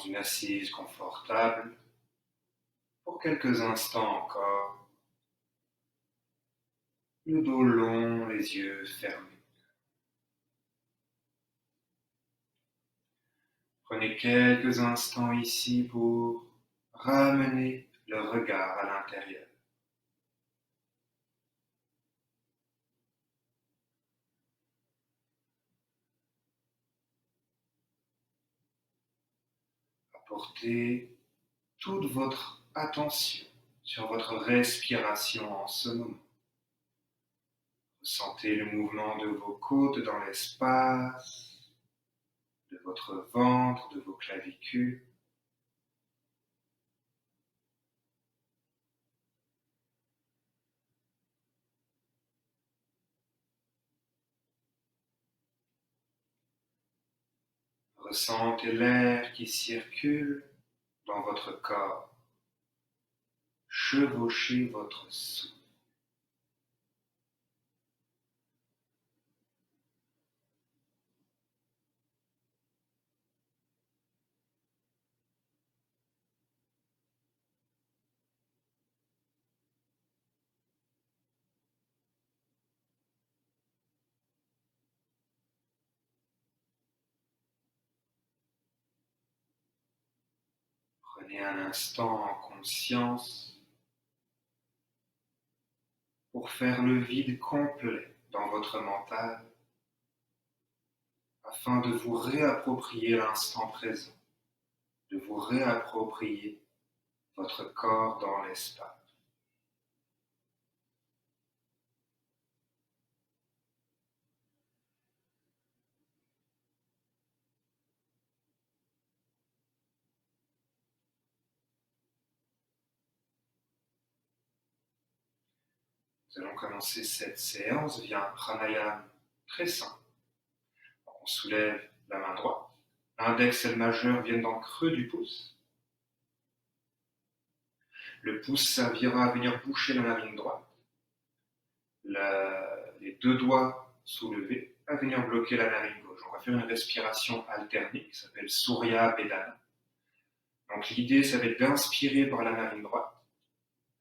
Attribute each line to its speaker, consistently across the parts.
Speaker 1: une assise confortable pour quelques instants encore, le dos long, les yeux fermés. Prenez quelques instants ici pour ramener le regard à l'intérieur. Portez toute votre attention sur votre respiration en ce moment. Ressentez le mouvement de vos côtes dans l'espace, de votre ventre, de vos clavicules. Ressentez l'air qui circule dans votre corps. Chevauchez votre souffle. Prenez un instant en conscience pour faire le vide complet dans votre mental afin de vous réapproprier l'instant présent, de vous réapproprier votre corps dans l'espace. Nous allons commencer cette séance via un pranayama très simple. On soulève la main droite, l'index et le majeur viennent dans le creux du pouce. Le pouce servira à venir boucher la narine droite. Les deux doigts soulevés à venir bloquer la narine gauche. On va faire une respiration alternée qui s'appelle Surya Vedana. Donc l'idée, ça va être d'inspirer par la narine droite,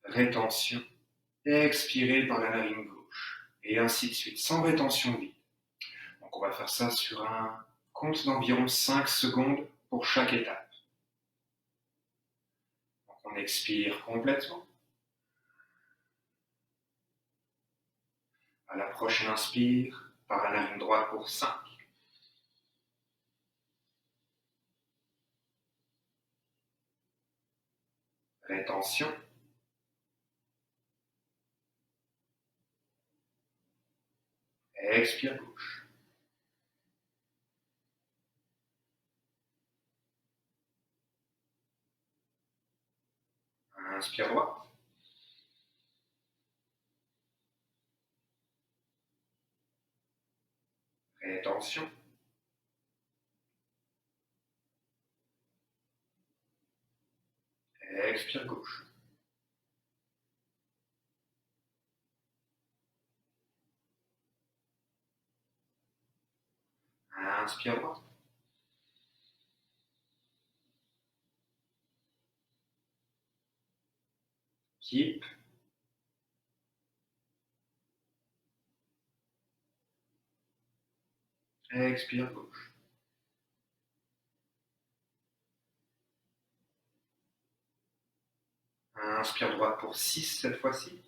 Speaker 1: rétention, et expirer par la narine gauche, et ainsi de suite, sans rétention vide. Donc on va faire ça sur un compte d'environ 5 secondes pour chaque étape. Donc on expire complètement. À la prochaine inspire, par la narine droite pour 5. Rétention. Expire gauche. Inspire droite. Rétention. Expire gauche. Inspire droite. Keep. Expire gauche. Inspire droite pour 6 cette fois-ci.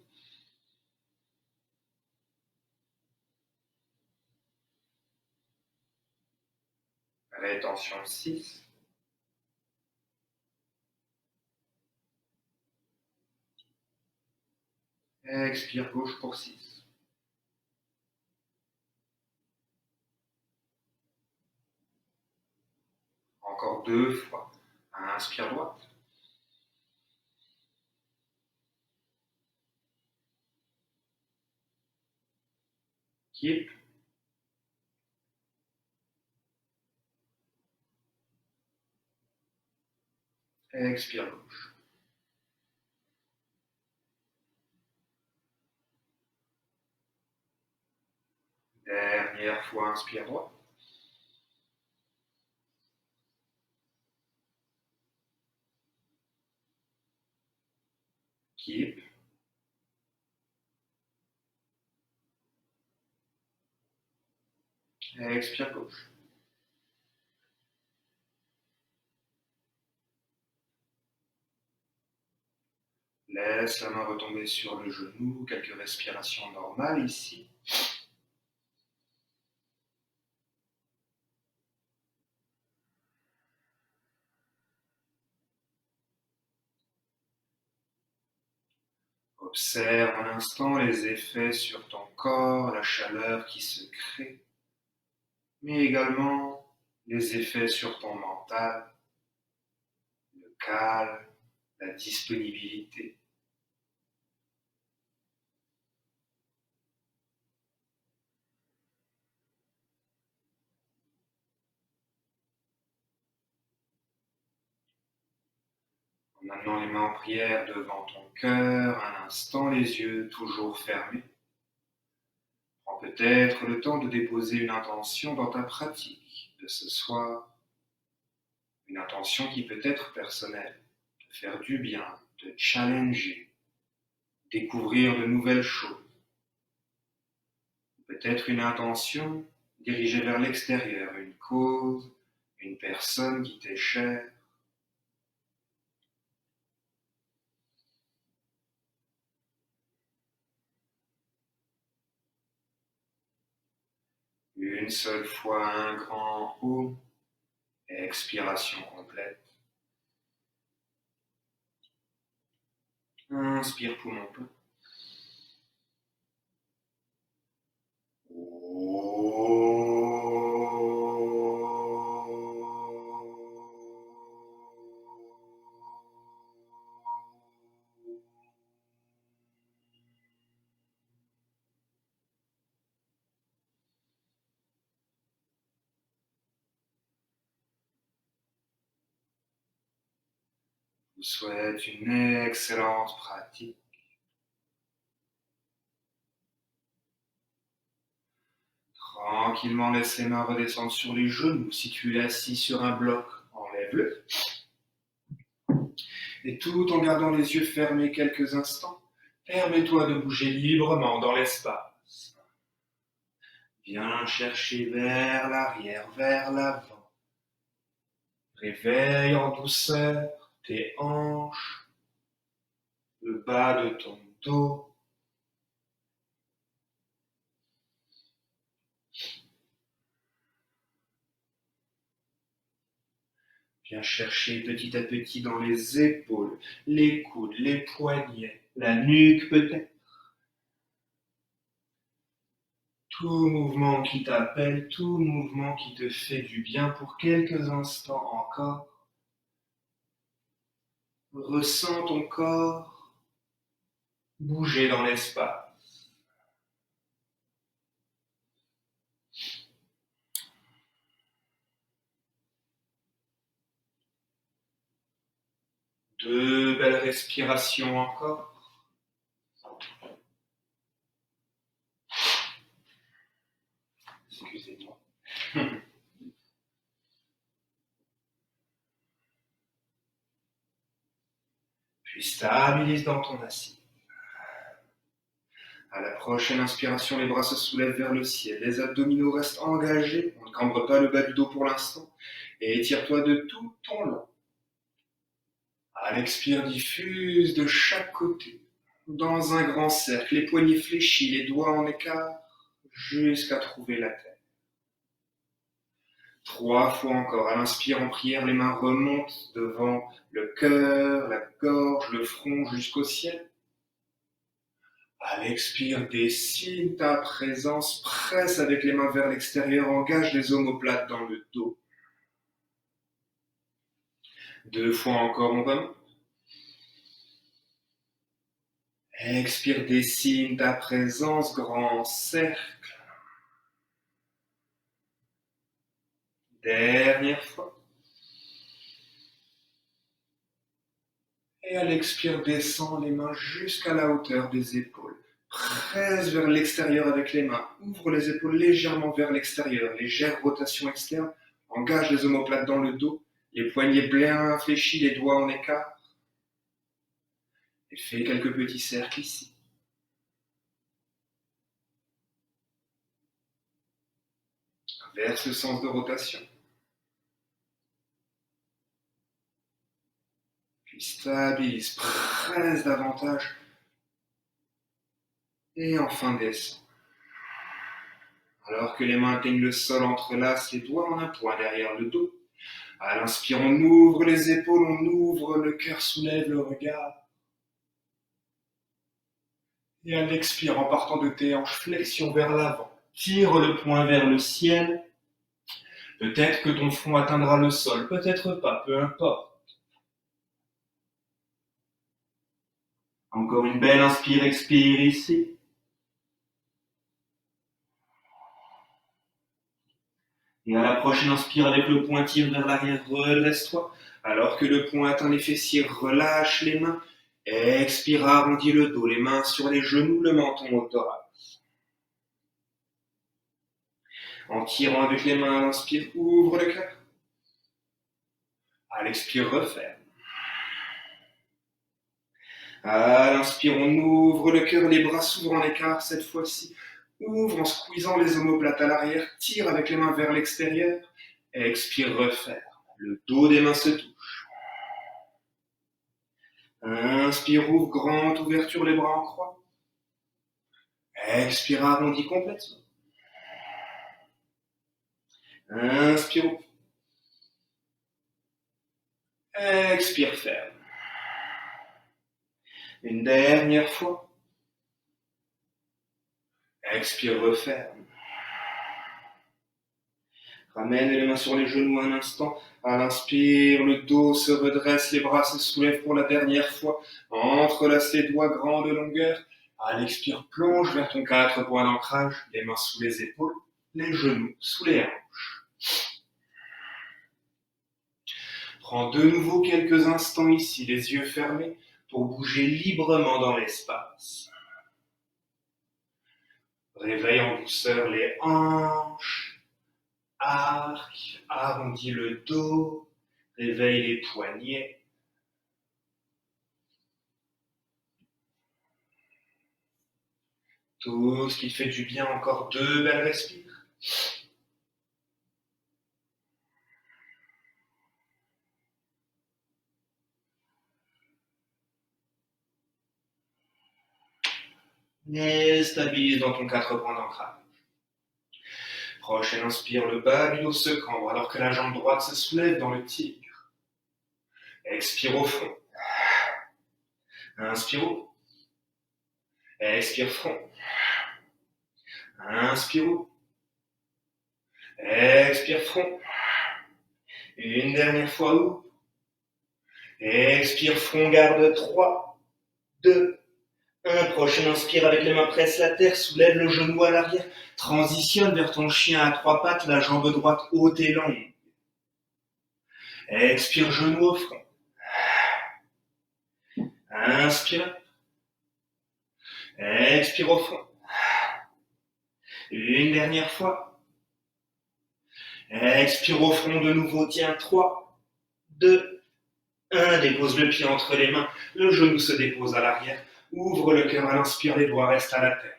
Speaker 1: Rétention 6. Expire gauche pour 6. Encore 2 fois. Inspire droite. Keep. Expire gauche. Dernière fois, inspire droite. Keep. Expire gauche. Laisse la main retomber sur le genou, quelques respirations normales ici. Observe un instant les effets sur ton corps, la chaleur qui se crée, mais également les effets sur ton mental, le calme, la disponibilité. En amenant les mains en prière devant ton cœur, un instant les yeux toujours fermés. Prends peut-être le temps de déposer une intention dans ta pratique de ce soir, une intention qui peut être personnelle, de faire du bien, de challenger, découvrir de nouvelles choses. Peut-être une intention dirigée vers l'extérieur, une cause, une personne qui t'est chère. Une seule fois un grand haut, expiration complète. Inspire poumon plein. Je vous souhaite une excellente pratique. Tranquillement, laisse les mains redescendre sur les genoux. Si tu es assis sur un bloc, enlève-le. Et tout en gardant les yeux fermés quelques instants, permets-toi de bouger librement dans l'espace. Viens chercher vers l'arrière, vers l'avant. Réveille en douceur tes hanches, le bas de ton dos. Viens chercher petit à petit dans les épaules, les coudes, les poignets, la nuque peut-être. Tout mouvement qui t'appelle, tout mouvement qui te fait du bien pour quelques instants encore. Ressens ton corps bouger dans l'espace. Deux belles respirations encore. Excusez-moi. Puis stabilise dans ton assis. À la prochaine inspiration, les bras se soulèvent vers le ciel, les abdominaux restent engagés, on ne cambre pas le bas du dos pour l'instant, et étire-toi de tout ton long. À l'expire, diffuse de chaque côté, dans un grand cercle, les poignets fléchis, les doigts en écart, jusqu'à trouver la terre. 3 fois encore, à l'inspire en prière, les mains remontent devant le cœur, la gorge, le front jusqu'au ciel. À l'expire, dessine ta présence, presse avec les mains vers l'extérieur, engage les omoplates dans le dos. 2 fois encore, on remonte. Expire, dessine ta présence, grand cercle. Dernière fois. Et à l'expire, descends les mains jusqu'à la hauteur des épaules. Presse vers l'extérieur avec les mains. Ouvre les épaules légèrement vers l'extérieur. Légère rotation externe. Engage les omoplates dans le dos. Les poignets bien fléchis, les doigts en écart. Et fais quelques petits cercles ici. Inverse le sens de rotation. Puis stabilise, presse davantage. Et enfin descends. Alors que les mains atteignent le sol, entrelace les doigts en un point derrière le dos. À l'inspire, on ouvre les épaules, on ouvre le cœur, soulève le regard. Et à l'expire, en partant de tes hanches, flexion vers l'avant. Tire le poing vers le ciel. Peut-être que ton front atteindra le sol, peut-être pas, peu importe. Encore une belle inspire, expire ici. Et à la prochaine inspire avec le poing, tire vers l'arrière, redresse-toi. Alors que le poing atteint les fessiers, relâche les mains. Expire, arrondis le dos, les mains sur les genoux, le menton au thorax. En tirant avec les mains à l'inspire, ouvre le cœur. À l'expire, referme. À l'inspire, on ouvre le cœur, les bras s'ouvrent en écart cette fois-ci. Ouvre en squeezant les omoplates à l'arrière, tire avec les mains vers l'extérieur. Expire, referme. Le dos des mains se touche. Inspire, ouvre, grande ouverture, les bras en croix. Expire, arrondis complètement. Inspire, ouvre. Expire, ferme. Une dernière fois. Expire, referme. Ramène les mains sur les genoux un instant. À l'inspire, le dos se redresse, les bras se soulèvent pour la dernière fois. Entrelace les doigts, grande longueur. À l'expire, plonge vers ton 4 points d'ancrage, les mains sous les épaules, les genoux sous les hanches. Prends de nouveau quelques instants ici, les yeux fermés, pour bouger librement dans l'espace. Réveille en douceur les hanches, arc, arrondis le dos, réveille les poignets. Tout ce qui fait du bien, encore 2 belles respires. Et stabilise dans ton 4 points d'ancrage. Prochaine inspire, le bas du dos se cambre alors que la jambe droite se soulève dans le tigre. Expire au fond. Inspire haut. Expire front. Inspire haut. Expire front. Une dernière fois haut. Expire front, garde 3, 2, 1. Prochaine inspire avec les mains presse la terre, soulève le genou à l'arrière. Transitionne vers ton chien à 3 pattes, la jambe droite haute et longue. Expire, genou au front. Inspire. Expire au fond. Une dernière fois. Expire au fond de nouveau, tiens, 3, 2, 1. Dépose le pied entre les mains, le genou se dépose à l'arrière. Ouvre le cœur à l'inspire, les doigts restent à la terre.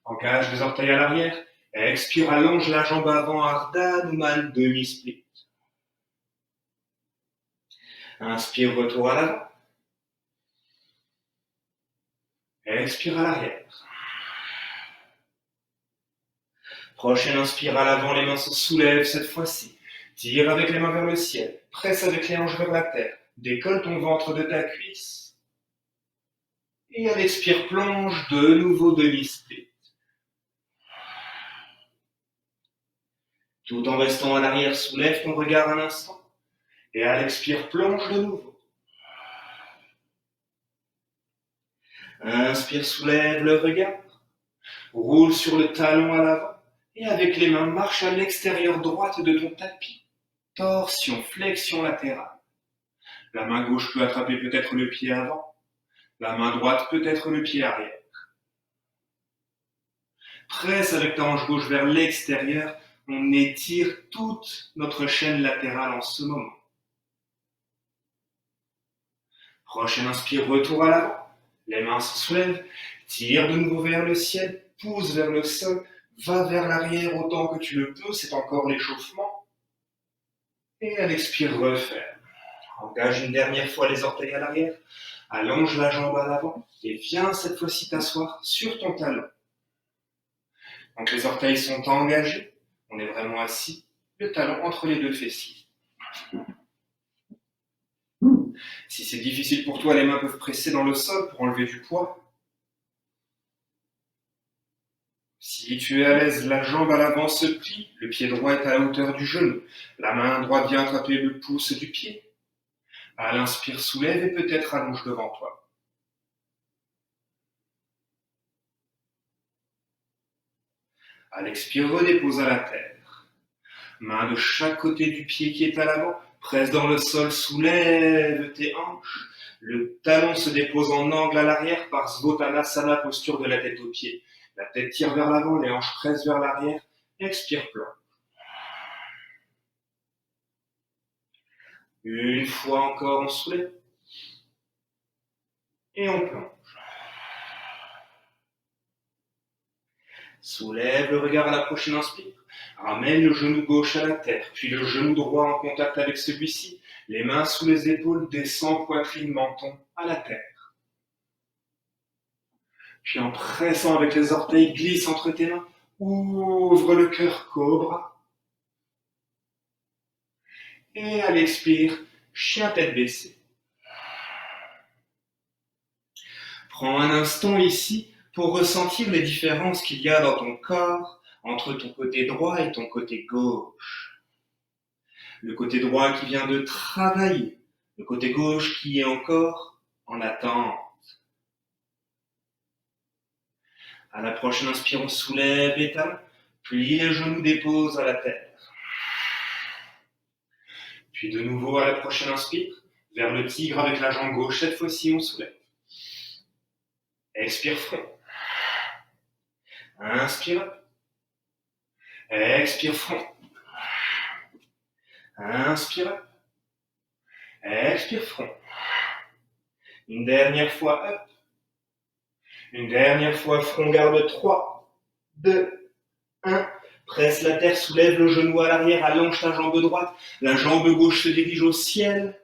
Speaker 1: Engage les orteils à l'arrière. Expire, allonge la jambe avant, Ardha Hanuman, demi-split. Inspire, retour à l'avant. Expire à l'arrière. Prochaine inspire à l'avant, les mains se soulèvent cette fois-ci. Tire avec les mains vers le ciel. Presse avec les hanches vers la terre. Décolle ton ventre de ta cuisse. Et à l'expire, plonge de nouveau demi-split. Tout en restant à l'arrière, soulève ton regard un instant. Et à l'expire, plonge de nouveau. Inspire, soulève le regard. Roule sur le talon à l'avant. Et avec les mains, marche à l'extérieur droite de ton tapis. Torsion, flexion latérale. La main gauche peut attraper peut-être le pied avant. La main droite peut-être le pied arrière. Presse avec ta hanche gauche vers l'extérieur. On étire toute notre chaîne latérale en ce moment. Prochaine inspire, retour à l'avant. Les mains se soulèvent, tire de nouveau vers le ciel, pousse vers le sol, va vers l'arrière autant que tu le peux, c'est encore l'échauffement. Et à l'expire, referme. Engage une dernière fois les orteils à l'arrière, allonge la jambe à l'avant et viens cette fois-ci t'asseoir sur ton talon. Donc les orteils sont engagés, on est vraiment assis, le talon entre les deux fessiers. Si c'est difficile pour toi, les mains peuvent presser dans le sol pour enlever du poids. Si tu es à l'aise, la jambe à l'avant se plie, le pied droit est à la hauteur du genou, la main droite vient attraper le pouce du pied. À l'inspire, soulève et peut-être allonge devant toi. À l'expire, redépose à la terre. Main de chaque côté du pied qui est à l'avant, presse dans le sol, soulève tes hanches. Le talon se dépose en angle à l'arrière par Svanasana, posture de la tête aux pieds. La tête tire vers l'avant, les hanches pressent vers l'arrière. Expire plein. Une fois encore, on soulève. Et on plonge. Soulève le regard à la prochaine inspire. Ramène le genou gauche à la terre, puis le genou droit en contact avec celui-ci. Les mains sous les épaules, descend poitrine, menton à la terre. Puis en pressant avec les orteils, glisse entre tes mains. Ouvre le cœur, cobra. Et à l'expire, chien tête baissée. Prends un instant ici pour ressentir les différences qu'il y a dans ton corps entre ton côté droit et ton côté gauche. Le côté droit qui vient de travailler, le côté gauche qui est encore en attente. À la prochaine inspire, on soulève les talons, plie les genoux, dépose à la terre. Puis de nouveau à la prochaine inspire, vers le tigre avec la jambe gauche, cette fois-ci on soulève. Expire front. Inspire. Expire front. Inspire. Expire front. Une dernière fois up. Une dernière fois front, garde 3, 2, 1. Presse la terre, soulève le genou à l'arrière, allonge ta jambe droite. La jambe gauche se dirige au ciel.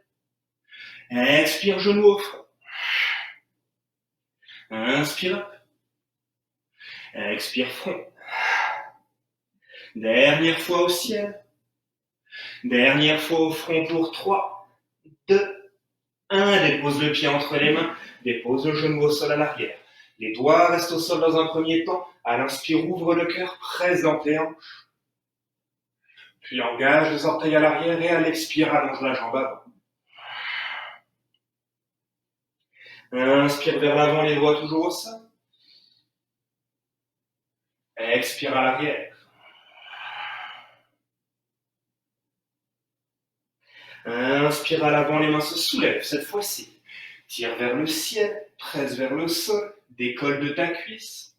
Speaker 1: Expire, genou au front. Inspire. Expire, front. Dernière fois au ciel. Dernière fois au front pour 3, 2, 1. Dépose le pied entre les mains. Dépose le genou au sol à l'arrière. Les doigts restent au sol dans un premier temps. À l'inspire, ouvre le cœur, presse dans tes hanches. Puis engage les orteils à l'arrière et à l'expire, allonge la jambe avant. Inspire vers l'avant, les doigts toujours au sol. Expire à l'arrière. Inspire à l'avant, les mains se soulèvent cette fois-ci. Tire vers le ciel, presse vers le sol, décolle de ta cuisse.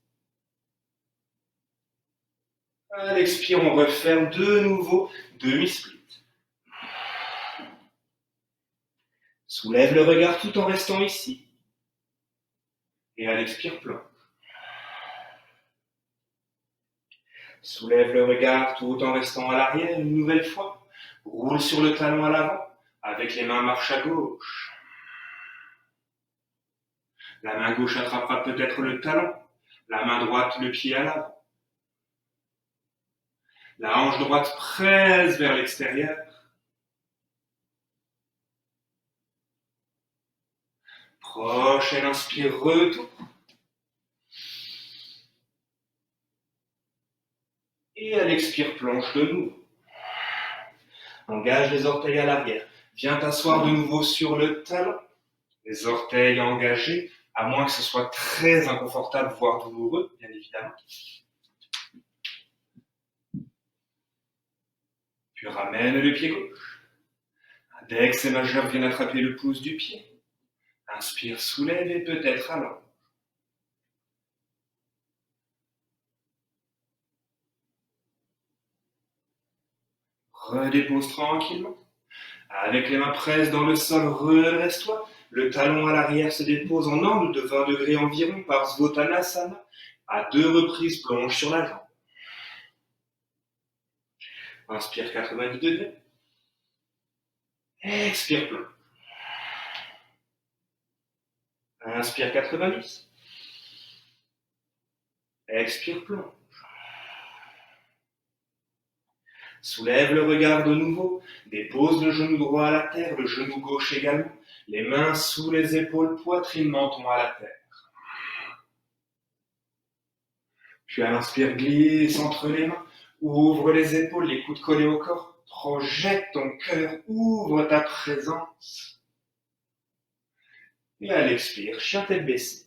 Speaker 1: À l'expire, on referme de nouveau, demi-split. Soulève le regard tout en restant ici. Et à l'expire, plonge. Soulève le regard tout en restant à l'arrière une nouvelle fois. Roule sur le talon à l'avant, avec les mains marche à gauche. La main gauche attrapera peut-être le talon, la main droite le pied à l'avant. La hanche droite presse vers l'extérieur. Prochaine inspire, retour. Et à l'expire, plonge de nouveau. Engage les orteils à l'arrière. Viens t'asseoir de nouveau sur le talon. Les orteils engagés, à moins que ce soit très inconfortable, voire douloureux, bien évidemment. Puis ramène le pied gauche. Index et majeur viennent attraper le pouce du pied. Inspire, soulève et peut-être allonge. Redépose tranquillement. Avec les mains presses dans le sol, redresse-toi. Le talon à l'arrière se dépose en angle de 20 degrés environ par Svanasana. À 2 reprises, plonge sur la jambe. Inspire 90 degrés. Expire, plonge. Inspire 90. Expire, plonge. Soulève le regard de nouveau. Dépose le genou droit à la terre, le genou gauche également. Les mains sous les épaules, poitrine, menton à la terre. Puis à l'inspire, glisse entre les mains. Ouvre les épaules, les coudes collés au corps. Projette ton cœur, ouvre ta présence. Et à l'expire, chien tête baissée.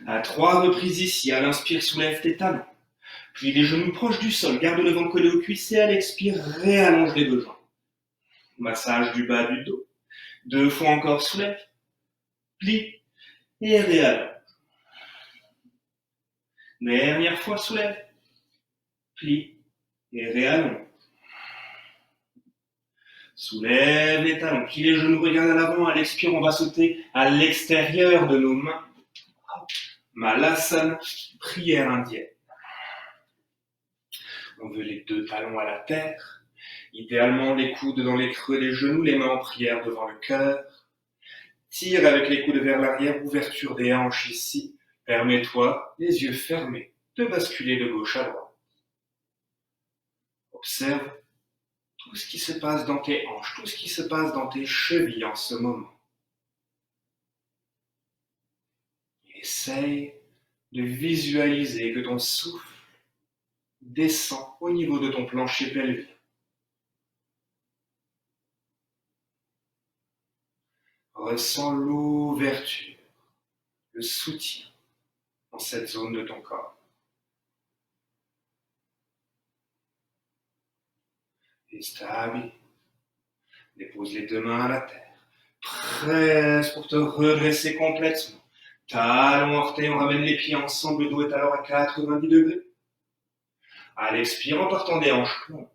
Speaker 1: À 3 reprises ici, à l'inspire, soulève tes talons. Puis les genoux proches du sol, garde le ventre collé au cuisses et à l'expire, réallonge les 2 jambes. Massage du bas du dos. 2 fois encore, soulève, plie et réallonge. Dernière fois, soulève, plie et réallonge. Soulève les talons, plie les genoux, regarde à l'avant. À l'expire, on va sauter à l'extérieur de nos mains. Malasana, prière indienne. On veut les 2 talons à la terre. Idéalement, les coudes dans les creux des genoux, les mains en prière devant le cœur. Tire avec les coudes vers l'arrière, ouverture des hanches ici. Permets-toi, les yeux fermés, de basculer de gauche à droite. Observe tout ce qui se passe dans tes hanches, tout ce qui se passe dans tes chevilles en ce moment. Essaye de visualiser que ton souffle descend au niveau de ton plancher pelvien. Ressens l'ouverture, le soutien dans cette zone de ton corps. Et stable, dépose les 2 mains à la terre. Presse pour te redresser complètement. Talon, orteil, on ramène les pieds ensemble, le dos est alors à 90 degrés. À l'expire, en partant des hanches, plonge.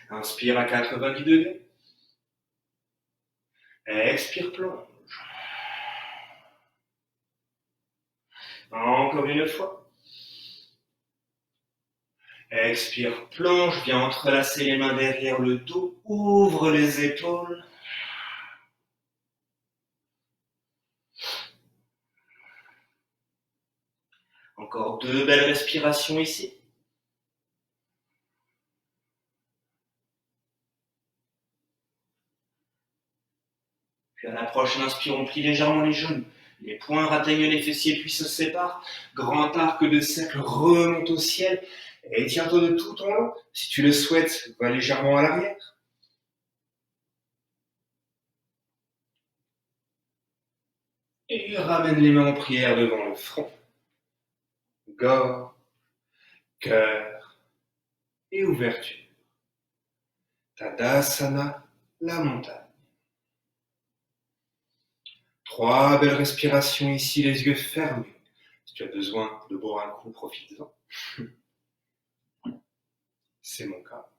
Speaker 1: Inspire à 90 degrés. Expire, plonge. Encore une fois. Expire, plonge, viens entrelacer les mains derrière le dos, ouvre les épaules. Encore 2 belles respirations ici. Puis à la prochaine inspire, on plie légèrement les genoux. Les poings atteignent les fessiers puis se séparent. Grand arc de cercle remonte au ciel. Et tiens-toi de tout ton long. Si tu le souhaites, va légèrement à l'arrière. Et ramène les mains en prière devant le front. Gorge, cœur et ouverture. Tadasana, la montagne. 3 belles respirations ici, les yeux fermés. Si tu as besoin de boire un coup, profite-en. C'est mon cas.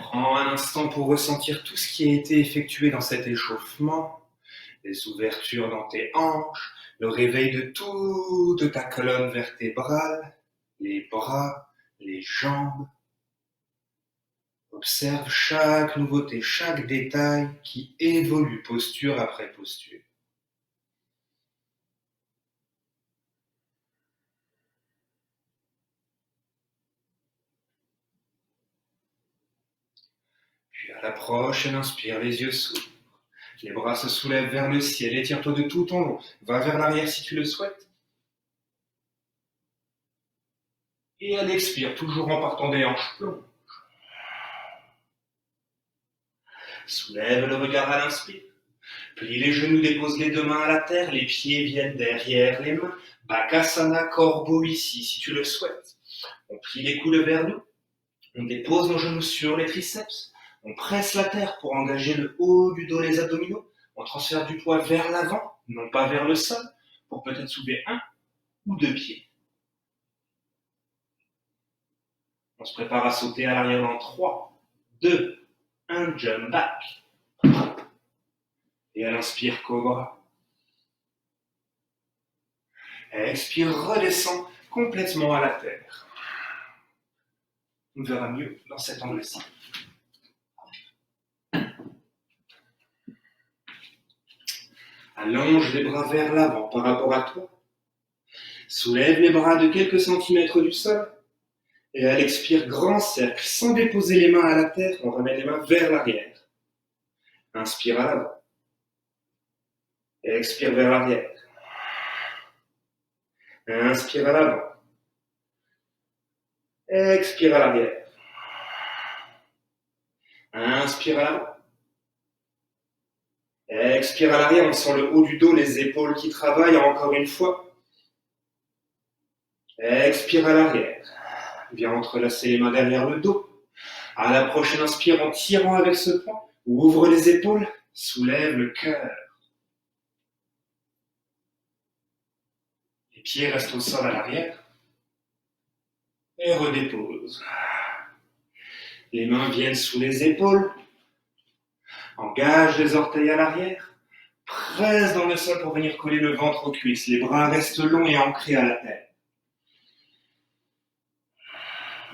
Speaker 1: Prends un instant pour ressentir tout ce qui a été effectué dans cet échauffement, les ouvertures dans tes hanches, le réveil de toute ta colonne vertébrale, les bras, les jambes. Observe chaque nouveauté, chaque détail qui évolue posture après posture. Puis à la prochaine inspire, les yeux s'ouvrent. Les bras se soulèvent vers le ciel, étire-toi de tout ton long. Va vers l'arrière si tu le souhaites. Et à l'expire, toujours en partant des hanches, plonge. Soulève le regard à l'inspire. Plie les genoux, dépose les 2 mains à la terre, les pieds viennent derrière les mains. Bakasana, corbeau ici, si tu le souhaites. On plie les coudes vers nous. On dépose nos genoux sur les triceps. On presse la terre pour engager le haut du dos, les abdominaux. On transfère du poids vers l'avant, non pas vers le sol, pour peut-être soulever 1 ou 2 pieds. On se prépare à sauter à l'arrière dans 3, 2, 1, jump back. Et elle inspire, cobra. Elle expire, redescend complètement à la terre. On verra mieux dans cet angle-ci. Allonge les bras vers l'avant par rapport à toi. Soulève les bras de quelques centimètres du sol. Et elle expire, grand cercle, sans déposer les mains à la terre, on ramène les mains vers l'arrière. Inspire à l'avant. Et expire vers l'arrière. Inspire à l'avant. Expire à l'arrière. Inspire à l'avant. Expire à l'arrière, on sent le haut du dos, les épaules qui travaillent encore une fois. Expire à l'arrière. Viens entrelacer les mains derrière le dos. À la prochaine inspire en tirant avec ce point. Ouvre les épaules, soulève le cœur. Les pieds restent au sol à l'arrière. Et redépose. Les mains viennent sous les épaules. Engage les orteils à l'arrière. Presse dans le sol pour venir coller le ventre aux cuisses. Les bras restent longs et ancrés à la terre.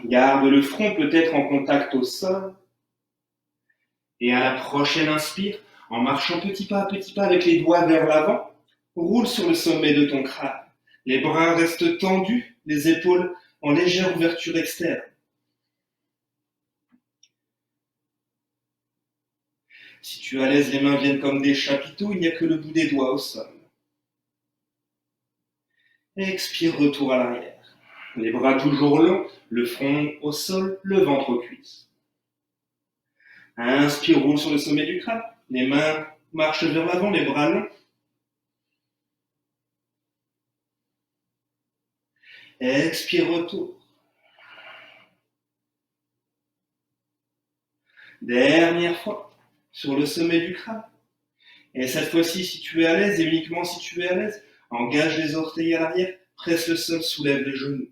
Speaker 1: Garde le front peut-être en contact au sol. Et à la prochaine inspire, en marchant petit pas avec les doigts vers l'avant, roule sur le sommet de ton crâne. Les bras restent tendus, les épaules en légère ouverture externe. Si tu es à l'aise, les mains viennent comme des chapiteaux, il n'y a que le bout des doigts au sol. Expire, retour à l'arrière. Les bras toujours longs, le front au sol, le ventre aux cuisses. Inspire, roule sur le sommet du crâne. Les mains marchent vers l'avant, les bras longs. Expire, retour. Dernière fois, sur le sommet du crâne. Et cette fois-ci, si tu es à l'aise, et uniquement si tu es à l'aise, engage les orteils à l'arrière, presse le sol, soulève les genoux.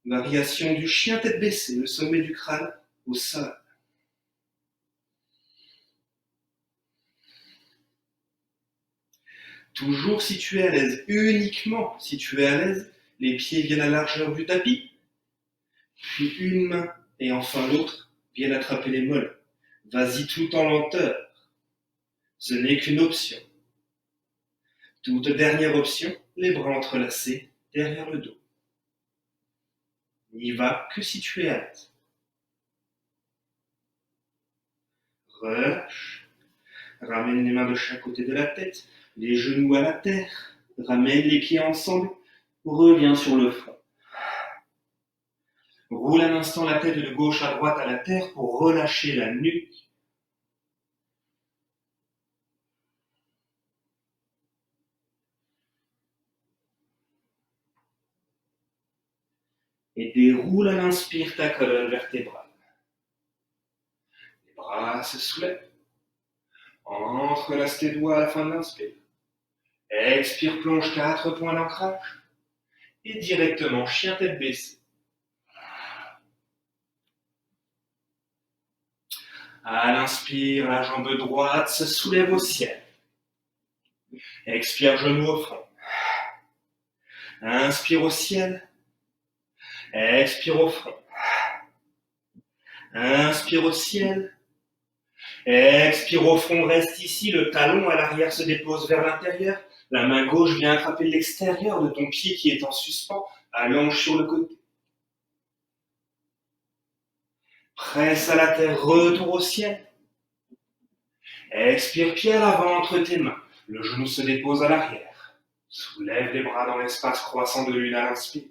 Speaker 1: Variation du chien tête baissée, le sommet du crâne au sol. Toujours si tu es à l'aise, uniquement si tu es à l'aise, les pieds viennent à la largeur du tapis, puis une main et enfin l'autre viennent attraper les mollets. Vas-y tout en lenteur. Ce n'est qu'une option. Toute dernière option, les bras entrelacés derrière le dos. N'y va que si tu es à l'aise. Relâche. Ramène les mains de chaque côté de la tête, les genoux à la terre. Ramène les pieds ensemble. Reviens sur le front. Roule un instant la tête de gauche à droite à la terre pour relâcher la nuque. Et déroule à l'inspire ta colonne vertébrale. Les bras se soulèvent. Entrelace tes doigts à la fin de l'inspire. Expire, plonge 4 points d'ancrage. Et directement, chien tête baissée. À l'inspire, la jambe droite se soulève au ciel. Expire, genou au front. Inspire au ciel. Expire au front. Inspire au ciel. Expire au front, reste ici. Le talon à l'arrière se dépose vers l'intérieur. La main gauche vient attraper l'extérieur de ton pied qui est en suspens. Allonge sur le côté. Presse à la terre, retour au ciel. Expire, pied à l'avant entre tes mains. Le genou se dépose à l'arrière. Soulève les bras dans l'espace croissant de lune à l'inspire.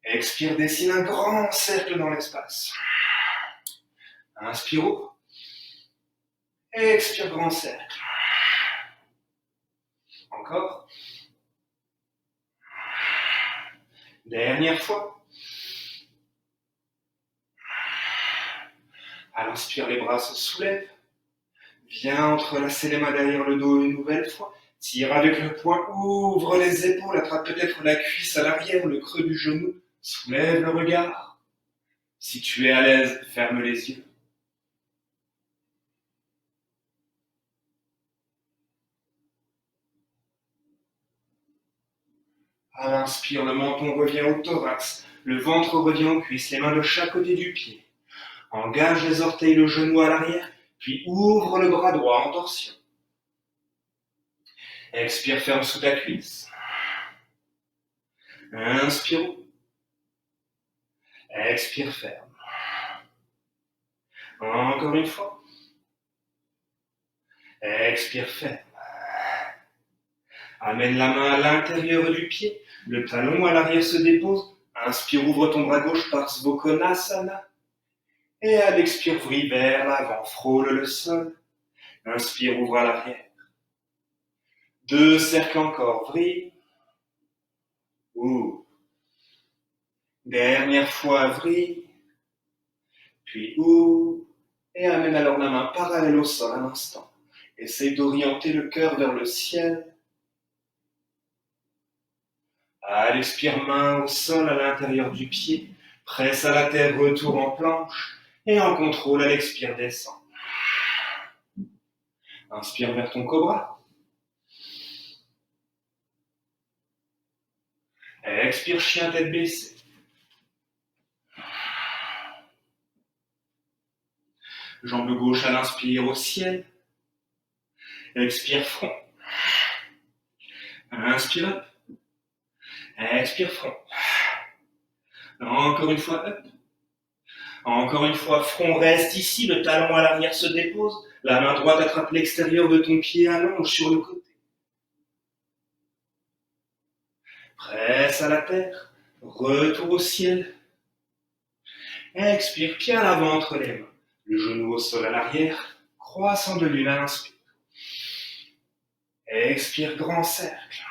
Speaker 1: Expire, dessine un grand cercle dans l'espace. Inspire, ouvre. Expire, grand cercle. Encore. Dernière fois. À l'inspire, les bras se soulèvent. Viens entrelacer les mains derrière le dos une nouvelle fois. Tire avec le poing, ouvre les épaules, attrape peut-être la cuisse à l'arrière, le creux du genou, soulève le regard. Si tu es à l'aise, ferme les yeux. À l'inspire, le menton revient au thorax, le ventre revient aux cuisses, les mains de chaque côté du pied. Engage les orteils, le genou à l'arrière, puis ouvre le bras droit en torsion. Expire, ferme sous ta cuisse. Inspire. Expire, ferme. Encore une fois. Expire, ferme. Amène la main à l'intérieur du pied. Le talon à l'arrière se dépose. Inspire, ouvre ton bras gauche par Svakonasana. Et à l'expire, vrille vers l'avant, frôle le sol. Inspire, ouvre à l'arrière. 2 cercles encore, vrille. Ouvre. Dernière fois, vrille. Puis ouvre. Et amène alors la main parallèle au sol un instant. Essaye d'orienter le cœur vers le ciel. À l'expire, main au sol à l'intérieur du pied. Presse à la terre, retour en planche. Et en contrôle, à l'expire, descend. Inspire vers ton cobra. Expire, chien tête baissée. Jambe gauche à l'inspire au ciel. Expire, front. Inspire, up. Expire, front. Encore une fois, up. Encore une fois, front reste ici, le talon à l'arrière se dépose, la main droite attrape l'extérieur de ton pied, allonge sur le côté. Presse à la terre, retour au ciel. Expire, pied à l'avant entre les mains, le genou au sol à l'arrière, croissant de lune à l'inspire. Expire, grand cercle.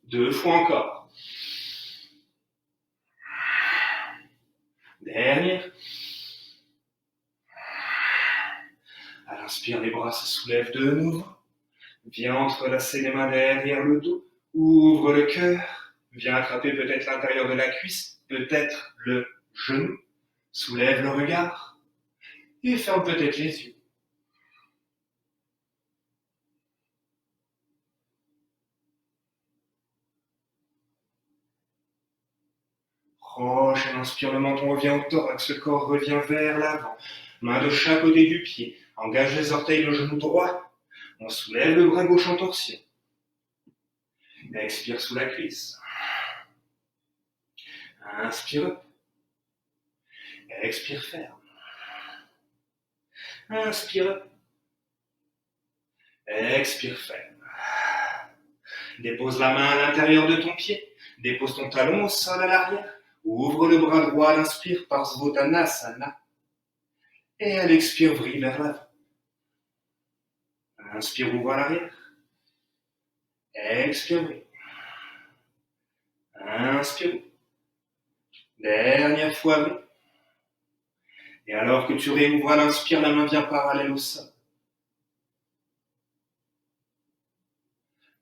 Speaker 1: Deux fois encore. Dernière. À l'inspire, les bras se soulèvent de nouveau. Viens entrelacer les mains derrière le dos. Ouvre le cœur. Viens attraper peut-être l'intérieur de la cuisse, peut-être le genou. Soulève le regard. Et ferme peut-être les yeux. Prochaine inspire, le menton revient au thorax, le corps revient vers l'avant. Main de chaque côté du pied. Engage les orteils, le genou droit. On soulève le bras gauche en torsion. Expire sous la cuisse. Inspire. Expire ferme. Inspire. Expire ferme. Dépose la main à l'intérieur de ton pied. Dépose ton talon au sol à l'arrière. Ouvre le bras droit à l'inspire par Svakonasana. Et à l'expire, vrille vers l'avant. Inspire, ouvre à l'arrière. Expire, vrille. Inspire. Dernière fois, vrille. Et alors que tu réouvres à l'inspire, la main vient parallèle au sol.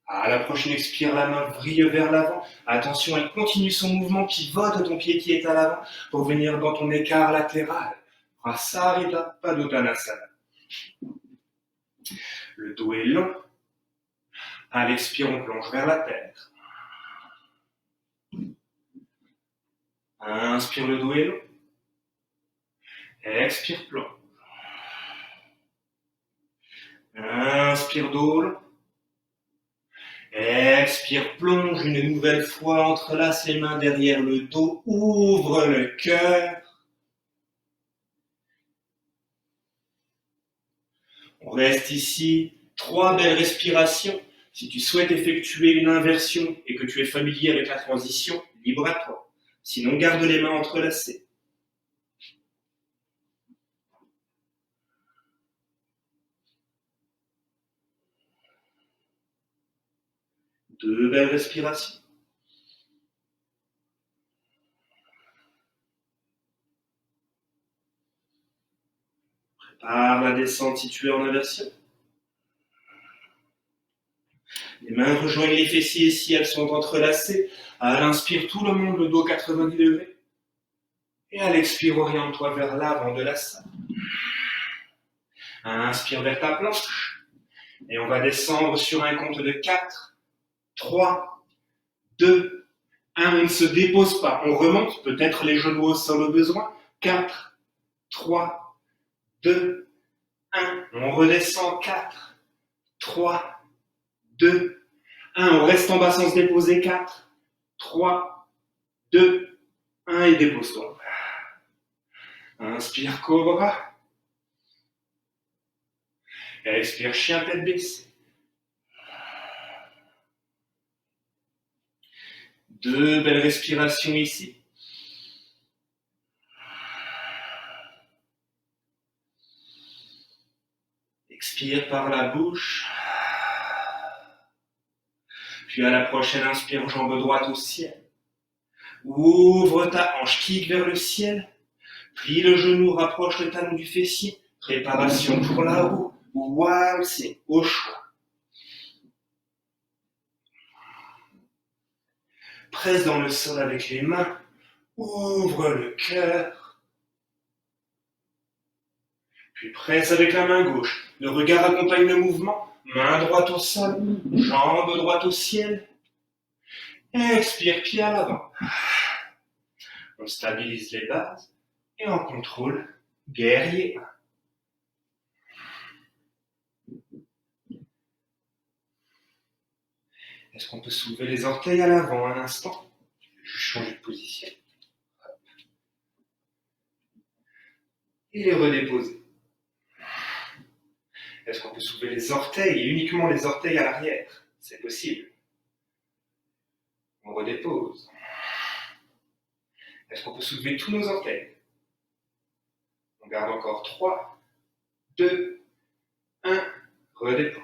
Speaker 1: À la prochaine expire, la main vrille vers l'avant. Attention, elle continue son mouvement, pivote ton pied qui est à l'avant pour venir dans ton écart latéral. Prasarita Padottanasana. Le dos est long. À l'expire, on plonge vers la terre. Inspire, le dos est long. Expire, plonge. Inspire, dos long. Expire, plonge une nouvelle fois, entrelace les mains derrière le dos, ouvre le cœur. On reste ici, 3 belles respirations. Si tu souhaites effectuer une inversion et que tu es familier avec la transition, libre à toi. Sinon, garde les mains entrelacées. 2 belles respirations. Par la descente située en inversion. Les mains rejoignent les fessiers si elles sont entrelacées. À l'inspire, tout le monde le dos 90 degrés. Et à l'expire, oriente-toi vers l'avant de la salle. Inspire vers ta planche. Et on va descendre sur un compte de 4, 3, 2, 1. On ne se dépose pas. On remonte, peut-être les genoux au sol au besoin. 4, 3, 2, 1. On redescend. 4, 3, 2, 1. On reste en bas sans se déposer. 4, 3, 2, 1. Et dépose-toi. Inspire cobra. Et expire chien tête baissée. 2 belles respirations ici. Expire par la bouche. Puis à la prochaine inspire, jambe droite au ciel. Ouvre ta hanche, kick vers le ciel. Plie le genou, rapproche le talon du fessier. Préparation pour la roue. Wow, c'est au choix. Presse dans le sol avec les mains. Ouvre le cœur. Puis presse avec la main gauche. Le regard accompagne le mouvement. Main droite au sol. Jambe droite au ciel. Expire, pied à l'avant. On stabilise les bases. Et on contrôle. Guerrier 1. Est-ce qu'on peut soulever les orteils à l'avant un instant? Je change de position. Et les redéposer. Est-ce qu'on peut soulever les orteils et uniquement les orteils à l'arrière? C'est possible. On redépose. Est-ce qu'on peut soulever tous nos orteils? On garde encore 3, 2, 1, redépose.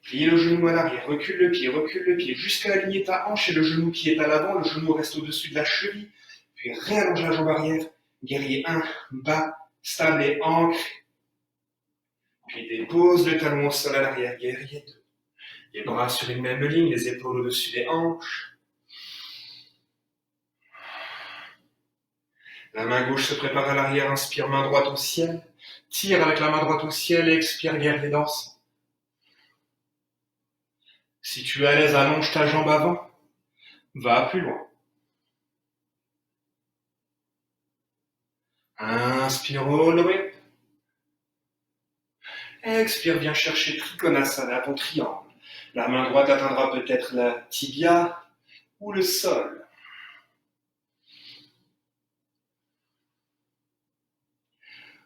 Speaker 1: Plie le genou à l'arrière, recule le pied, jusqu'à aligner ta hanche et le genou qui est à l'avant, le genou reste au-dessus de la cheville, puis réallonge la jambe arrière, guerrier 1, bas, stable et ancré. Puis dépose le talon au sol à l'arrière, guerrier 2. Les bras sur une même ligne, les épaules au-dessus des hanches. La main gauche se prépare à l'arrière, inspire, main droite au ciel. Tire avec la main droite au ciel et expire, guerrier dansant. Si tu es à l'aise, allonge ta jambe avant. Va plus loin. Inspire, all the way. Expire, viens chercher Trikonasana, ton triangle. La main droite atteindra peut-être la tibia ou le sol.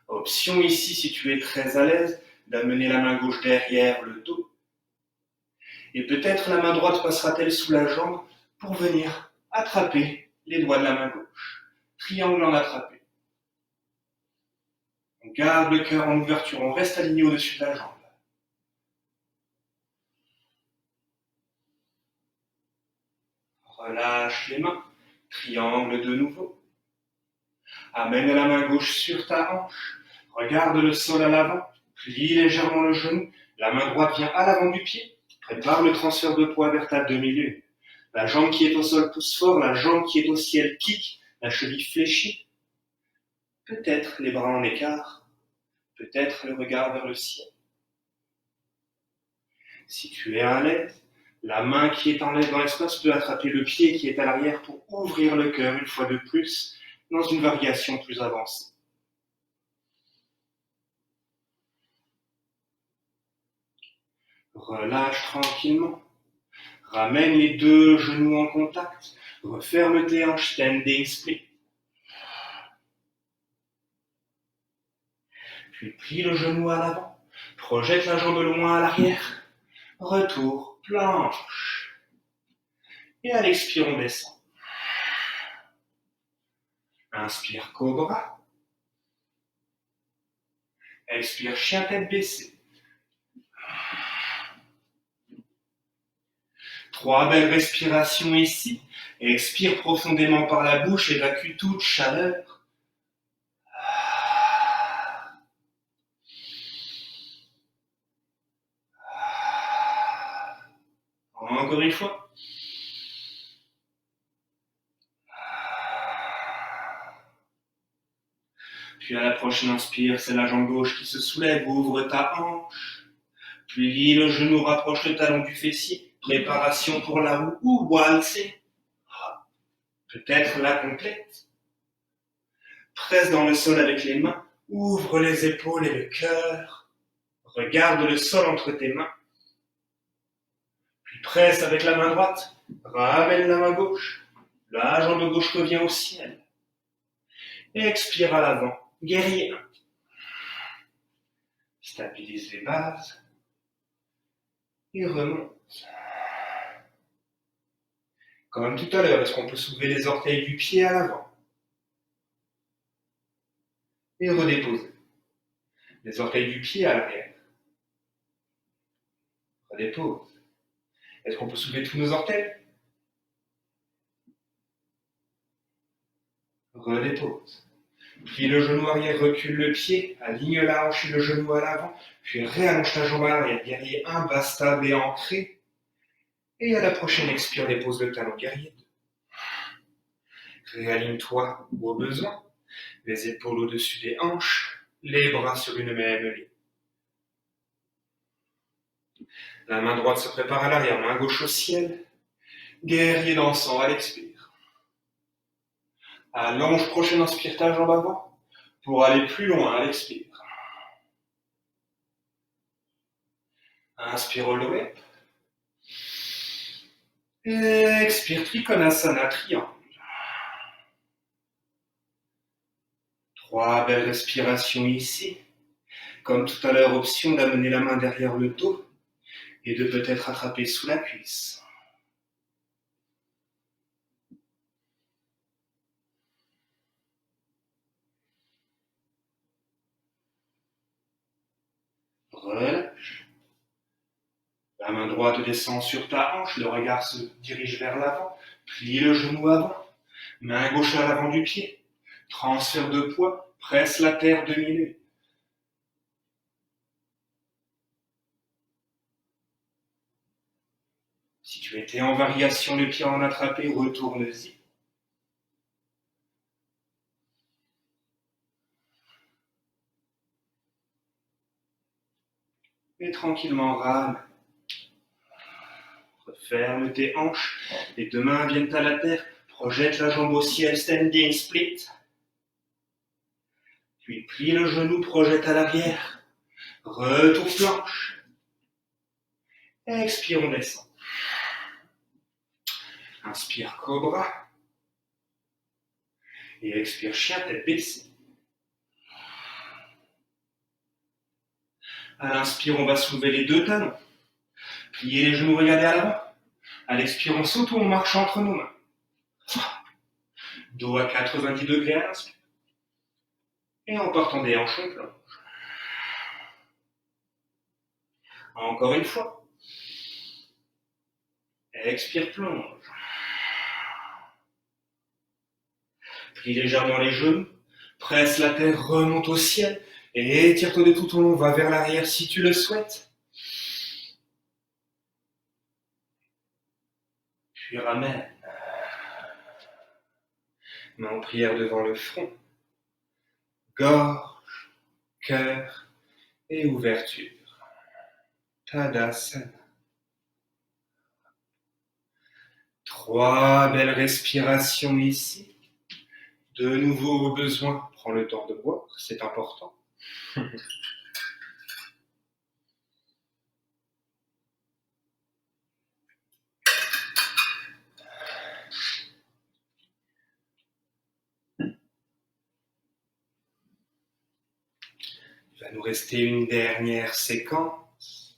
Speaker 1: Option ici, si tu es très à l'aise, d'amener la main gauche derrière le dos. Et peut-être la main droite passera-t-elle sous la jambe pour venir attraper les doigts de la main gauche. Triangle en attrapé. On garde le cœur en ouverture, on reste aligné au-dessus de la jambe. Relâche les mains. Triangle de nouveau. Amène la main gauche sur ta hanche. Regarde le sol à l'avant. Plie légèrement le genou. La main droite vient à l'avant du pied. Prépare le transfert de poids vers ta demi-lune. La jambe qui est au sol pousse fort. La jambe qui est au ciel kick. La cheville fléchie. Peut-être les bras en écart. Peut-être le regard vers le ciel. Si tu es à l'aise, la main qui est en l'aise dans l'espace peut attraper le pied qui est à l'arrière pour ouvrir le cœur une fois de plus dans une variation plus avancée. Relâche tranquillement. Ramène les deux genoux en contact. Referme tes hanches, standing split. Puis plie le genou à l'avant. Projette la jambe loin à l'arrière. Retour, planche. Et à l'expire, on descend. Inspire, cobra. Expire, chien tête baissée. 3 belles respirations ici. Expire profondément par la bouche, évacue toute chaleur. une fois. Puis à la prochaine inspire, c'est la jambe gauche qui se soulève, ouvre ta hanche. Puis le genou rapproche le talon du fessier. Préparation pour la roue ou waltzer. Peut-être la complète. Presse dans le sol avec les mains. Ouvre les épaules et le cœur. Regarde le sol entre tes mains. Puis presse avec la main droite. Ramène la main gauche. La jambe gauche revient au ciel. Expire à l'avant. Guerrier 1. Stabilise les bases. Et remonte. Comme tout à l'heure, est-ce qu'on peut soulever les orteils du pied à l'avant? Et redéposer. Les orteils du pied à l'arrière. Redépose. Est-ce qu'on peut soulever tous nos orteils? Redépose. Plie le genou arrière, recule le pied, aligne la hanche et le genou à l'avant, puis réallonge ta jambe à l'arrière. Guerrier 1, bas stable et ancré. Et à la prochaine expire, dépose le talon. Guerrier 2. Réaligne-toi au besoin. Les épaules au-dessus des hanches, les bras sur une même ligne. La main droite se prépare à l'arrière, main gauche au ciel. Guerrier dansant à l'expire. Allonge, prochaine inspire ta jambe avant pour aller plus loin à l'expire. Inspire all the way. Expire Trikonasana, triangle. 3 belles respirations ici. Comme tout à l'heure, option d'amener la main derrière le dos et de peut-être attraper sous la cuisse. Relâche. La main droite descend sur ta hanche, le regard se dirige vers l'avant. Plie le genou avant. Main gauche à l'avant du pied. Transfert de poids. Presse la terre 2 minutes. Si tu étais en variation, le pied en attrapé, retourne-y. Et tranquillement rame. Referme tes hanches. Les 2 mains viennent à la terre. Projette la jambe au ciel, standing split. Puis plie le genou, projette à l'arrière. Retour planche. Expire, on descend. Inspire cobra. Et expire chien tête baissée. À l'inspire, on va soulever les 2 talons. Plier les genoux, regarder à l'avant. À l'expire, on saute ou on marche entre nos mains. Dos à 90 degrés à l'inspire. Et en partant des hanches, on plonge. Encore une fois. Expire, plonge. Plie légèrement les genoux. Presse la terre, remonte au ciel. Et étire-toi de tout ton long, va vers l'arrière si tu le souhaites. Puis ramène. Main en prière devant le front. Gorge, cœur et ouverture. Tadasana. 3 belles respirations ici. De nouveau au besoin, prends le temps de boire, c'est important. Il va nous rester une dernière séquence.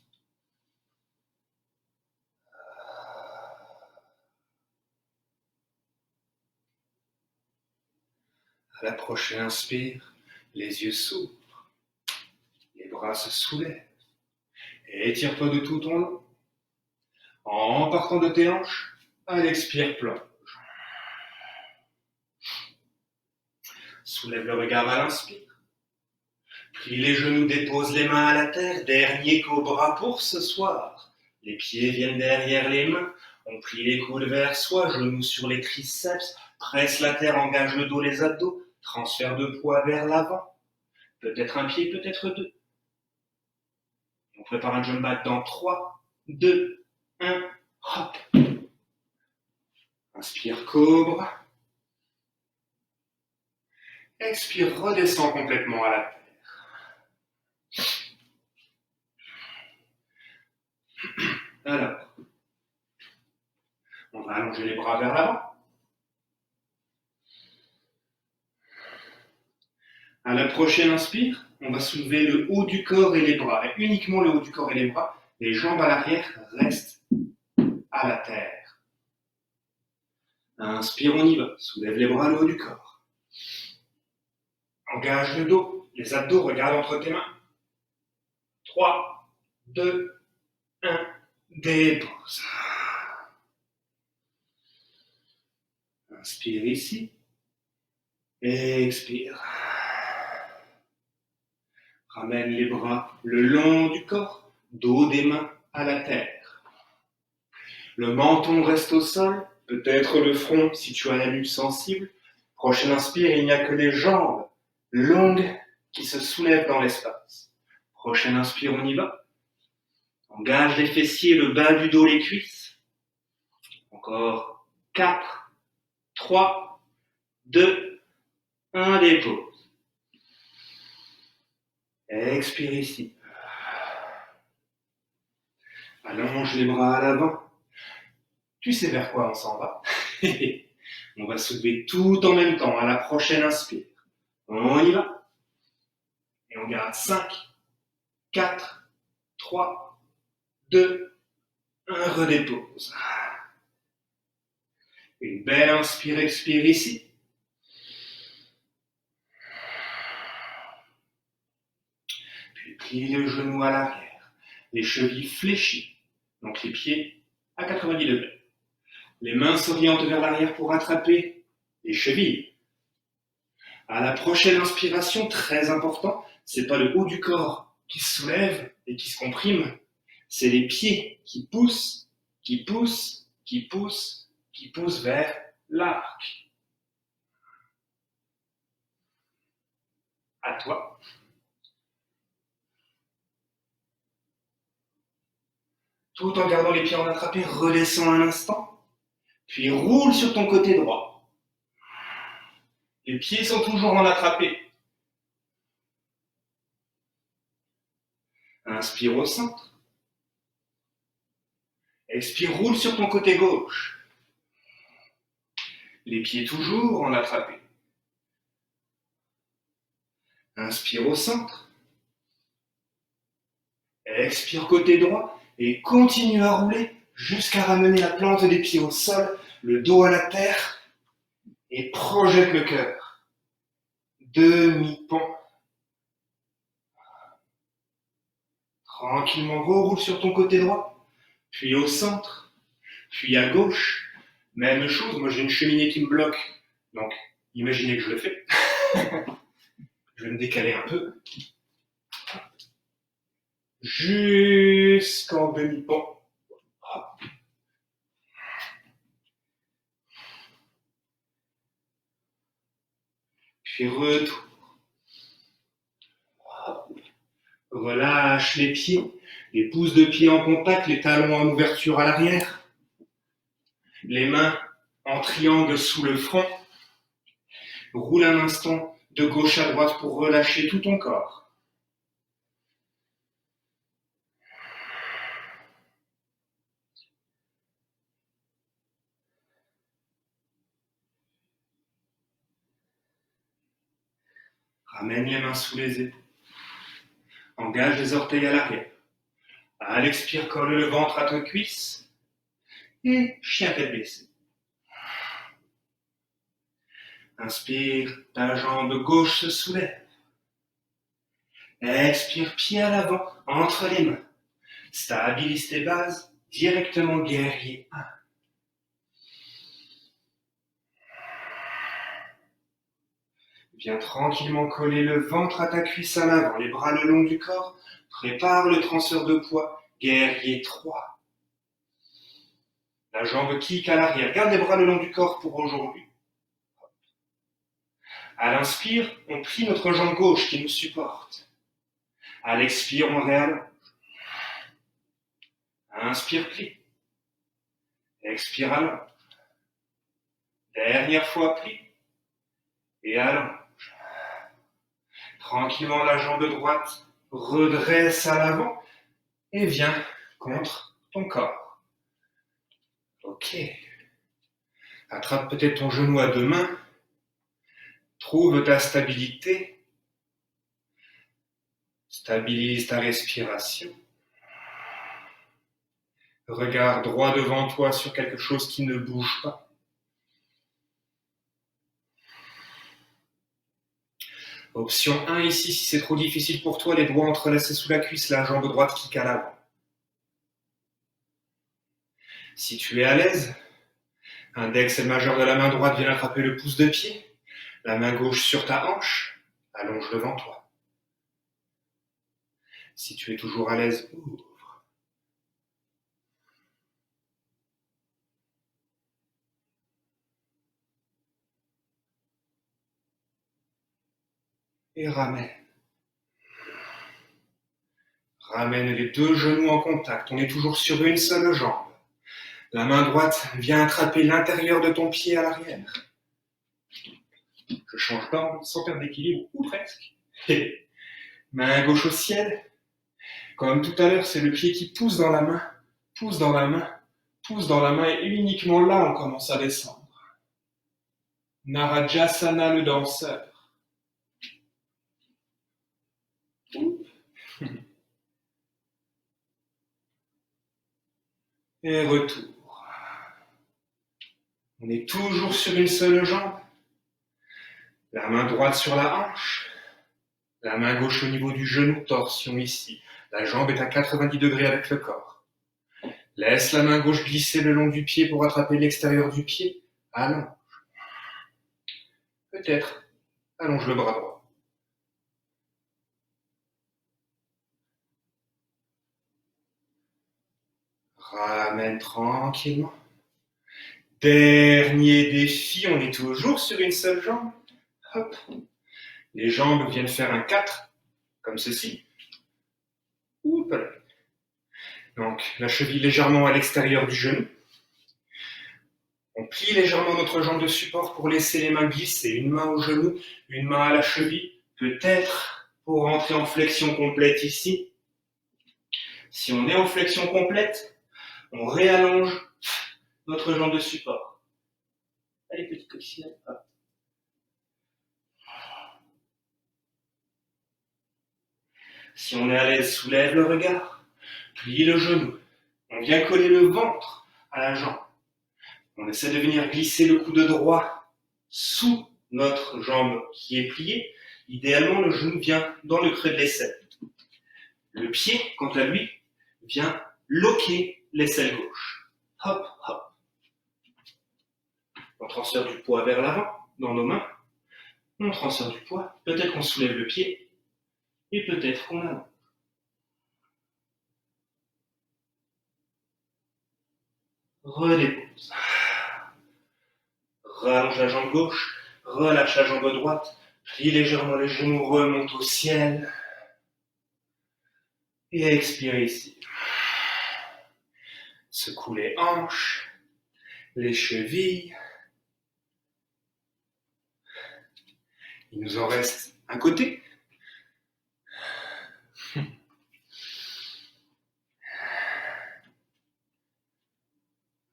Speaker 1: À la prochaine inspire, les yeux s'ouvrent, les bras se soulèvent. Et étire-toi de tout ton long. En partant de tes hanches, à l'expire, plonge. Soulève le regard à l'inspire. Plie les genoux, dépose les mains à la terre. Dernier cobra pour ce soir. Les pieds viennent derrière les mains. On plie les coudes vers soi, genoux sur les triceps, presse la terre, engage le dos, les abdos, transfert de poids vers l'avant. Peut-être un pied, peut-être deux. On prépare un jump back dans 3, 2, 1, hop. Inspire, cobra. Expire, redescend complètement à la terre. Alors, on va allonger les bras vers l'avant. À la prochaine inspire, on va soulever le haut du corps et les bras. Et uniquement le haut du corps et les bras. Les jambes à l'arrière restent à la terre. Inspire, on y va. Soulève les bras, le haut du corps. Engage le dos. Les abdos, regarde entre tes mains. 3, 2, 1. Dépose. Inspire ici. Expire. Ramène les bras le long du corps, dos des mains à la terre. Le menton reste au sol, peut-être le front si tu as la nuque sensible. Prochaine inspire, il n'y a que les jambes longues qui se soulèvent dans l'espace. Prochaine inspire, on y va. Engage les fessiers, le bas du dos, les cuisses. Encore 4, 3, 2, 1, dépose. Expire ici. Allonge les bras à l'avant. Tu sais vers quoi on s'en va. On va soulever tout en même temps à la prochaine inspire. On y va. Et on garde 5, 4, 3, 2, 1, redépose. Une belle inspire, expire ici. Puis plie le genou à l'arrière. Les chevilles fléchies. Donc les pieds à 90 degrés. Les mains s'orientent vers l'arrière pour attraper les chevilles. À la prochaine inspiration, très important, c'est pas le haut du corps qui se soulève et qui se comprime, c'est les pieds qui poussent, qui poussent, qui poussent, qui poussent vers l'arc. À toi. Tout en gardant les pieds en attrapé, redescends un instant, puis roule sur ton côté droit. Les pieds sont toujours en attrapé. Inspire au centre. Expire, roule sur ton côté gauche. Les pieds toujours en attrapé. Inspire au centre. Expire côté droit et continue à rouler jusqu'à ramener la plante des pieds au sol, le dos à la terre et projette le cœur. Demi-pont. Tranquillement, roule sur ton côté droit, puis au centre, puis à gauche. Même chose, moi j'ai une cheminée qui me bloque, donc imaginez que je le fais. Je vais me décaler un peu. Jusqu'en demi-pont. Puis retour. Relâche les pieds, les pouces de pied en contact, les talons en ouverture à l'arrière. Les mains en triangle sous le front. Roule un instant de gauche à droite pour relâcher tout ton corps. Ramène les mains sous les épaules. Engage les orteils à l'arrière. À l'expire, colle le ventre à tes cuisses. Et chien tête baissée. Inspire, ta jambe gauche se soulève. Expire, pied à l'avant, entre les mains. Stabilise tes bases, directement guerrier 1. Viens tranquillement coller le ventre à ta cuisse à l'avant, les bras le long du corps. Prépare le transfert de poids, guerrier 3. La jambe kick à l'arrière. Garde les bras le long du corps pour aujourd'hui. À l'inspire, on plie notre jambe gauche qui nous supporte. À l'expire, on réallonge. Inspire, plie. Expire, allonge. Dernière fois, plie. Et allonge. Tranquillement, la jambe droite redresse à l'avant et vient contre ton corps. Ok. Attrape peut-être ton genou à deux mains. Trouve ta stabilité. Stabilise ta respiration. Regarde droit devant toi sur quelque chose qui ne bouge pas. Option 1 ici, si c'est trop difficile pour toi, les doigts entrelacés sous la cuisse, la jambe droite kick à l'avant. Si tu es à l'aise, index et le majeur de la main droite viennent attraper le pouce de pied, la main gauche sur ta hanche, allonge devant toi. Si tu es toujours à l'aise, ouvre. Et ramène. Ramène les deux genoux en contact, on est toujours sur une seule jambe. La main droite vient attraper l'intérieur de ton pied à l'arrière. Je change d'angle sans perdre d'équilibre, ou presque. Et main gauche au ciel. Comme tout à l'heure, c'est le pied qui pousse dans la main, pousse dans la main, pousse dans la main, et uniquement là, on commence à descendre. Narajasana, le danseur. Et retour. On est toujours sur une seule jambe. La main droite sur la hanche. La main gauche au niveau du genou, torsion ici. La jambe est à 90 degrés avec le corps. Laisse la main gauche glisser le long du pied pour attraper l'extérieur du pied. Allonge. Peut-être. Allonge le bras droit. Ramène tranquillement. Dernier défi, on est toujours sur une seule jambe. Hop. Les jambes viennent faire un 4, comme ceci. Oups. Donc, la cheville légèrement à l'extérieur du genou. On plie légèrement notre jambe de support pour laisser les mains glisser. Une main au genou, une main à la cheville. Peut-être pour rentrer en flexion complète ici. Si on est en flexion complète, on réallonge notre jambe de support. Allez, petite coccinelle. Hop. Si on est à l'aise, soulève le regard. Plie le genou. On vient coller le ventre à la jambe. On essaie de venir glisser le coude droit sous notre jambe qui est pliée. Idéalement, le genou vient dans le creux de l'aisselle. Le pied, quant à lui, vient loquer l'aisselle gauche. Hop, hop. On transfère du poids vers l'avant, dans nos mains. On transfère du poids. Peut-être qu'on soulève le pied. Et peut-être qu'on allonge. Redépose. Rallonge la jambe gauche. Relâche la jambe droite. Plie légèrement les genoux. Remonte au ciel. Et expire ici. Secoue les hanches, les chevilles. Il nous en reste un côté.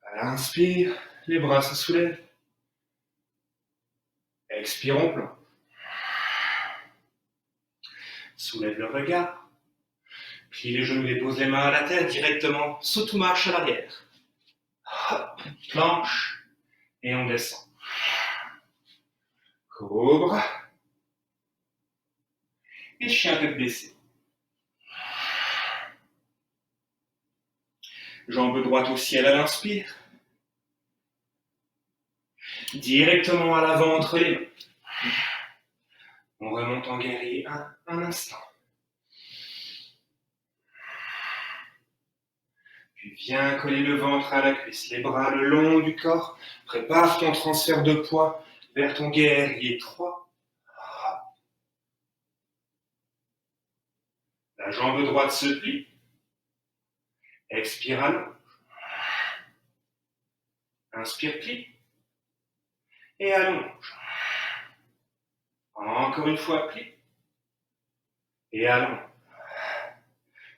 Speaker 1: À l'inspire, les bras se soulèvent. Expire, on plonge. Soulève le regard. Plie les genoux, dépose les mains à la tête directement. Saute ou marche à l'arrière. Hop, planche. Et on descend. Cobra. Et chien tête baissée. Jambe droite au ciel à l'inspire. Directement à l'avant entre les mains. On remonte en guerrier un instant. Puis viens coller le ventre à la cuisse, les bras le long du corps. Prépare ton transfert de poids vers ton guerrier 3. La jambe droite se plie. Expire, allonge. Inspire, plie. Et allonge. Encore une fois, plie. Et allonge.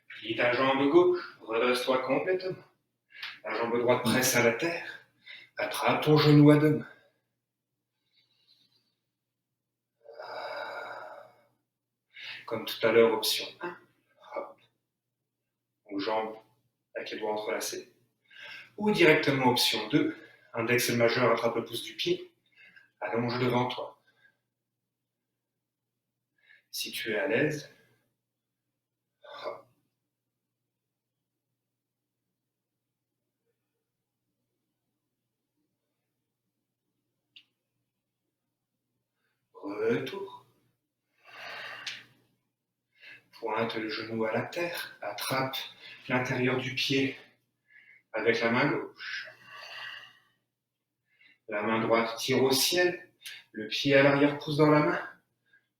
Speaker 1: Plie ta jambe gauche. Redresse-toi complètement. La jambe droite presse à la terre. Attrape ton genou à 2 mains. Comme tout à l'heure, option 1. Hop. Donc jambes avec les doigts entrelacés. Ou directement option 2. Index majeur attrape le pouce du pied. Allonge devant toi. Si tu es à l'aise, hop. Retour. Pointe le genou à la terre, attrape l'intérieur du pied avec la main gauche. La main droite tire au ciel, le pied à l'arrière pousse dans la main,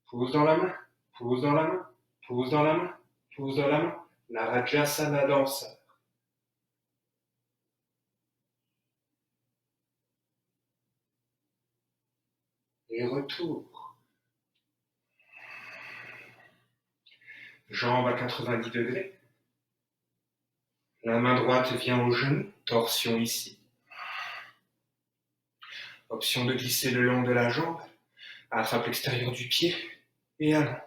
Speaker 1: pousse dans la main, pousse dans la main, pousse dans la main, pousse dans la main. La Rajasana danseur. Et retour. Jambes à 90 degrés. La main droite vient au genou, torsion ici. Option de glisser le long de la jambe, attrape l'extérieur du pied et allonge.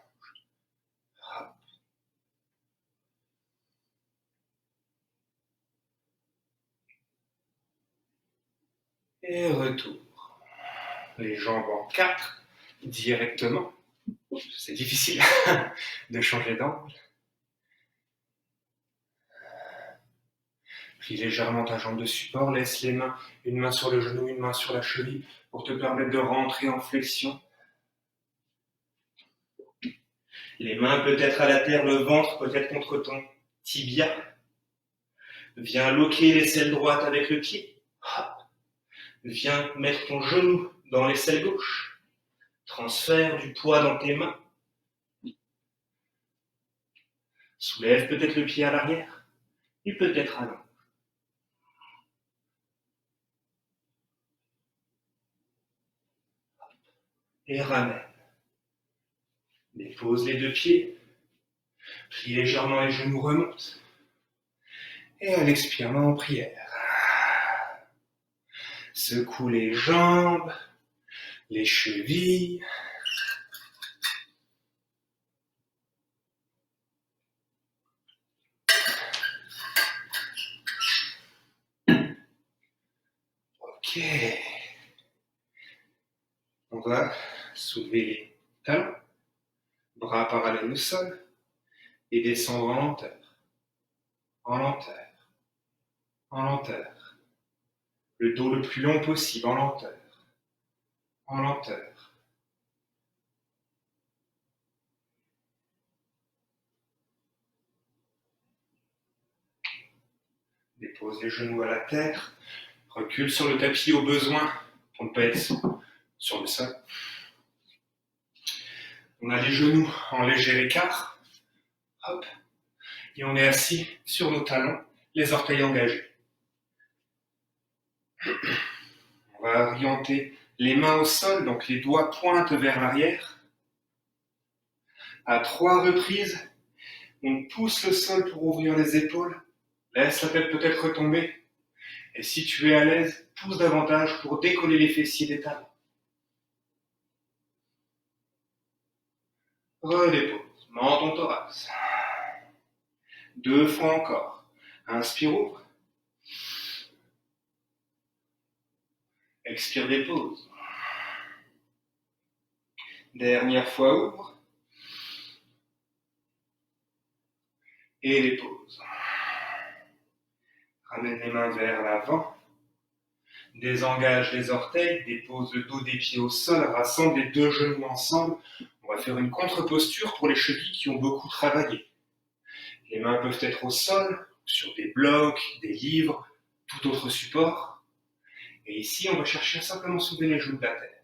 Speaker 1: Et retour. Les jambes en 4, directement. C'est difficile de changer d'angle. Plie légèrement ta jambe de support, laisse les mains, une main sur le genou, une main sur la cheville, pour te permettre de rentrer en flexion. Les mains peut-être à la terre, le ventre peut-être contre ton tibia. Viens loquer l'aisselle droite avec le pied. Viens mettre ton genou dans l'aisselle gauche. Transfère du poids dans tes mains. Soulève peut-être le pied à l'arrière et peut-être à l'avant. Et ramène. Dépose les 2 pieds. Plie légèrement les genoux, remonte. Et à l'expirement en prière. Secoue les jambes, les chevilles. Ok. On va soulever les talons, bras parallèles au sol et descendre en lenteur, en lenteur, en lenteur. Le dos le plus long possible, en lenteur, en lenteur. Dépose les genoux à la terre, recule sur le tapis au besoin pour ne pas être sur le sol. On a les genoux en léger écart, hop, et on est assis sur nos talons, les orteils engagés. On va orienter les mains au sol, donc les doigts pointent vers l'arrière. À 3 reprises, on pousse le sol pour ouvrir les épaules. Laisse la tête peut-être retomber. Et si tu es à l'aise, pousse davantage pour décoller les fessiers des talons. Redépose, menton thorax. 2 fois encore. Inspire, ouvre. Expire, dépose. Dernière fois, ouvre. Et dépose. Ramène les mains vers l'avant. Désengage les orteils, dépose le dos des pieds au sol, rassemble les 2 genoux ensemble. On va faire une contre-posture pour les chevilles qui ont beaucoup travaillé. Les mains peuvent être au sol, sur des blocs, des livres, tout autre support. Et ici, on va chercher à simplement soulever les genoux de la terre.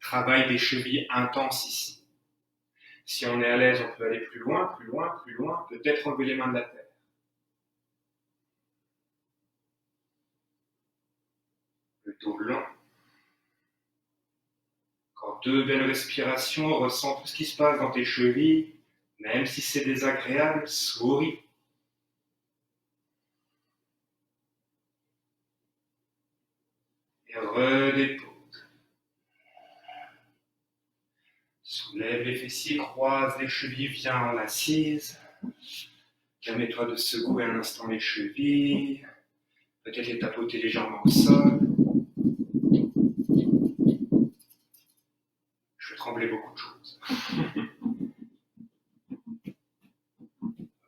Speaker 1: Travail des chevilles intense ici. Si on est à l'aise, on peut aller plus loin, plus loin, plus loin, peut-être enlever les mains de la terre. Le dos long. Encore 2 belles respirations, ressens tout ce qui se passe dans tes chevilles, même si c'est désagréable, souris. Et redépose. Soulève les fessiers, croise les chevilles, viens en assise. Permets-toi de secouer un instant les chevilles, peut-être les tapoter légèrement au sol. Je vais trembler beaucoup de choses.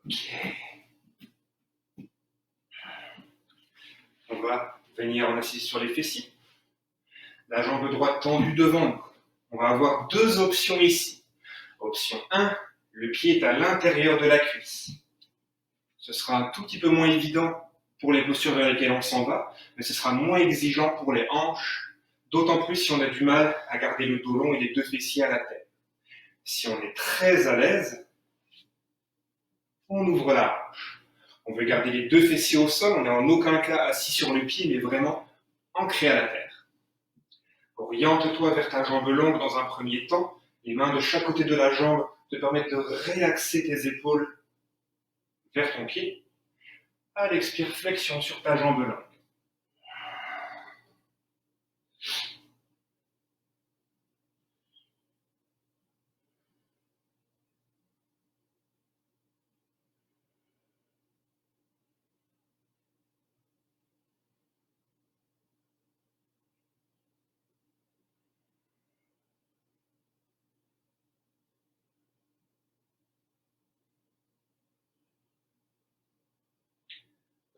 Speaker 1: Ok. On va venir en assise sur les fessiers. La jambe droite tendue devant nous. On va avoir 2 options ici. Option 1, le pied est à l'intérieur de la cuisse. Ce sera un tout petit peu moins évident pour les postures vers lesquelles on s'en va, mais ce sera moins exigeant pour les hanches, d'autant plus si on a du mal à garder le dos long et les 2 fessiers à la tête. Si on est très à l'aise, on ouvre la hanche. On veut garder les 2 fessiers au sol, on n'est en aucun cas assis sur le pied, mais vraiment ancré à la terre. Oriente-toi vers ta jambe longue dans un premier temps. Les mains de chaque côté de la jambe te permettent de réaxer tes épaules vers ton pied. À l'expire, flexion sur ta jambe longue.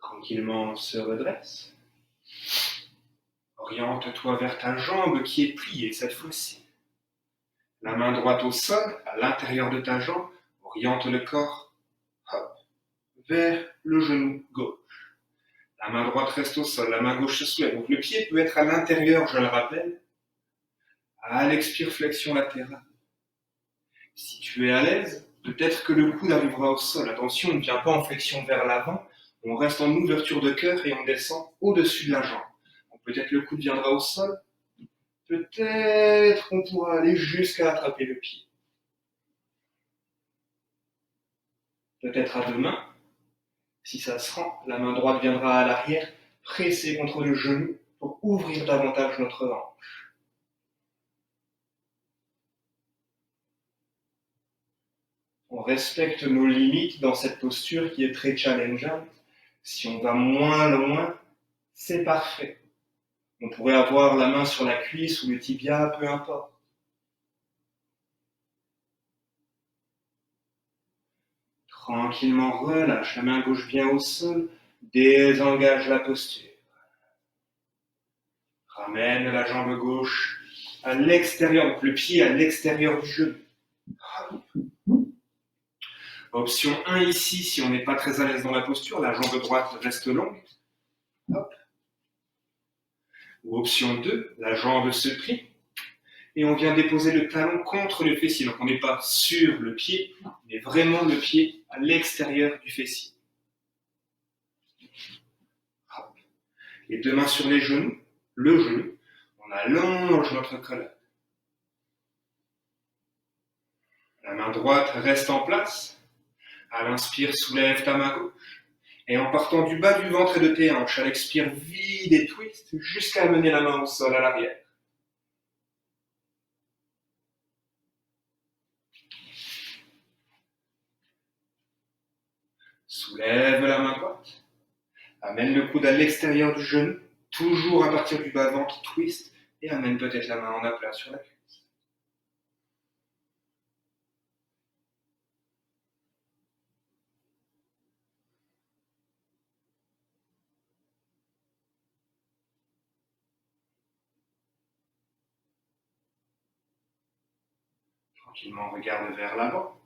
Speaker 1: Tranquillement, on se redresse. Oriente-toi vers ta jambe qui est pliée cette fois-ci. La main droite au sol, à l'intérieur de ta jambe, oriente le corps, hop, vers le genou gauche. La main droite reste au sol, la main gauche se soulève. Donc le pied peut être à l'intérieur, je le rappelle. À l'expire, flexion latérale. Si tu es à l'aise, peut-être que le coude arrivera au sol. Attention, on ne vient pas en flexion vers l'avant, on reste en ouverture de cœur et on descend au-dessus de la jambe. Donc peut-être le coude viendra au sol, peut-être qu'on pourra aller jusqu'à attraper le pied. Peut-être à 2 mains. Si ça se rend, la main droite viendra à l'arrière, presser contre le genou pour ouvrir davantage notre hanche. On respecte nos limites dans cette posture qui est très challengeante. Si on va moins loin, c'est parfait. On pourrait avoir la main sur la cuisse ou le tibia, peu importe. Tranquillement relâche, la main gauche vient au sol, désengage la posture. Ramène la jambe gauche à l'extérieur, donc le pied à l'extérieur du genou. Option 1 ici, si on n'est pas très à l'aise dans la posture, la jambe droite reste longue. Hop. Ou option 2, la jambe se plie et on vient déposer le talon contre le fessier. Donc on n'est pas sur le pied, mais vraiment le pied à l'extérieur du fessier. Hop. Les 2 mains sur les genoux, le genou, on allonge notre colonne. La main droite reste en place. À l'inspire, soulève ta main gauche. Et en partant du bas du ventre et de tes hanches, à l'expire, vide et twist jusqu'à amener la main au sol à l'arrière. Soulève la main droite. Amène le coude à l'extérieur du genou, toujours à partir du bas ventre, twist, et amène peut-être la main en aplat sur la cuisse. Tranquillement, regarde vers l'avant.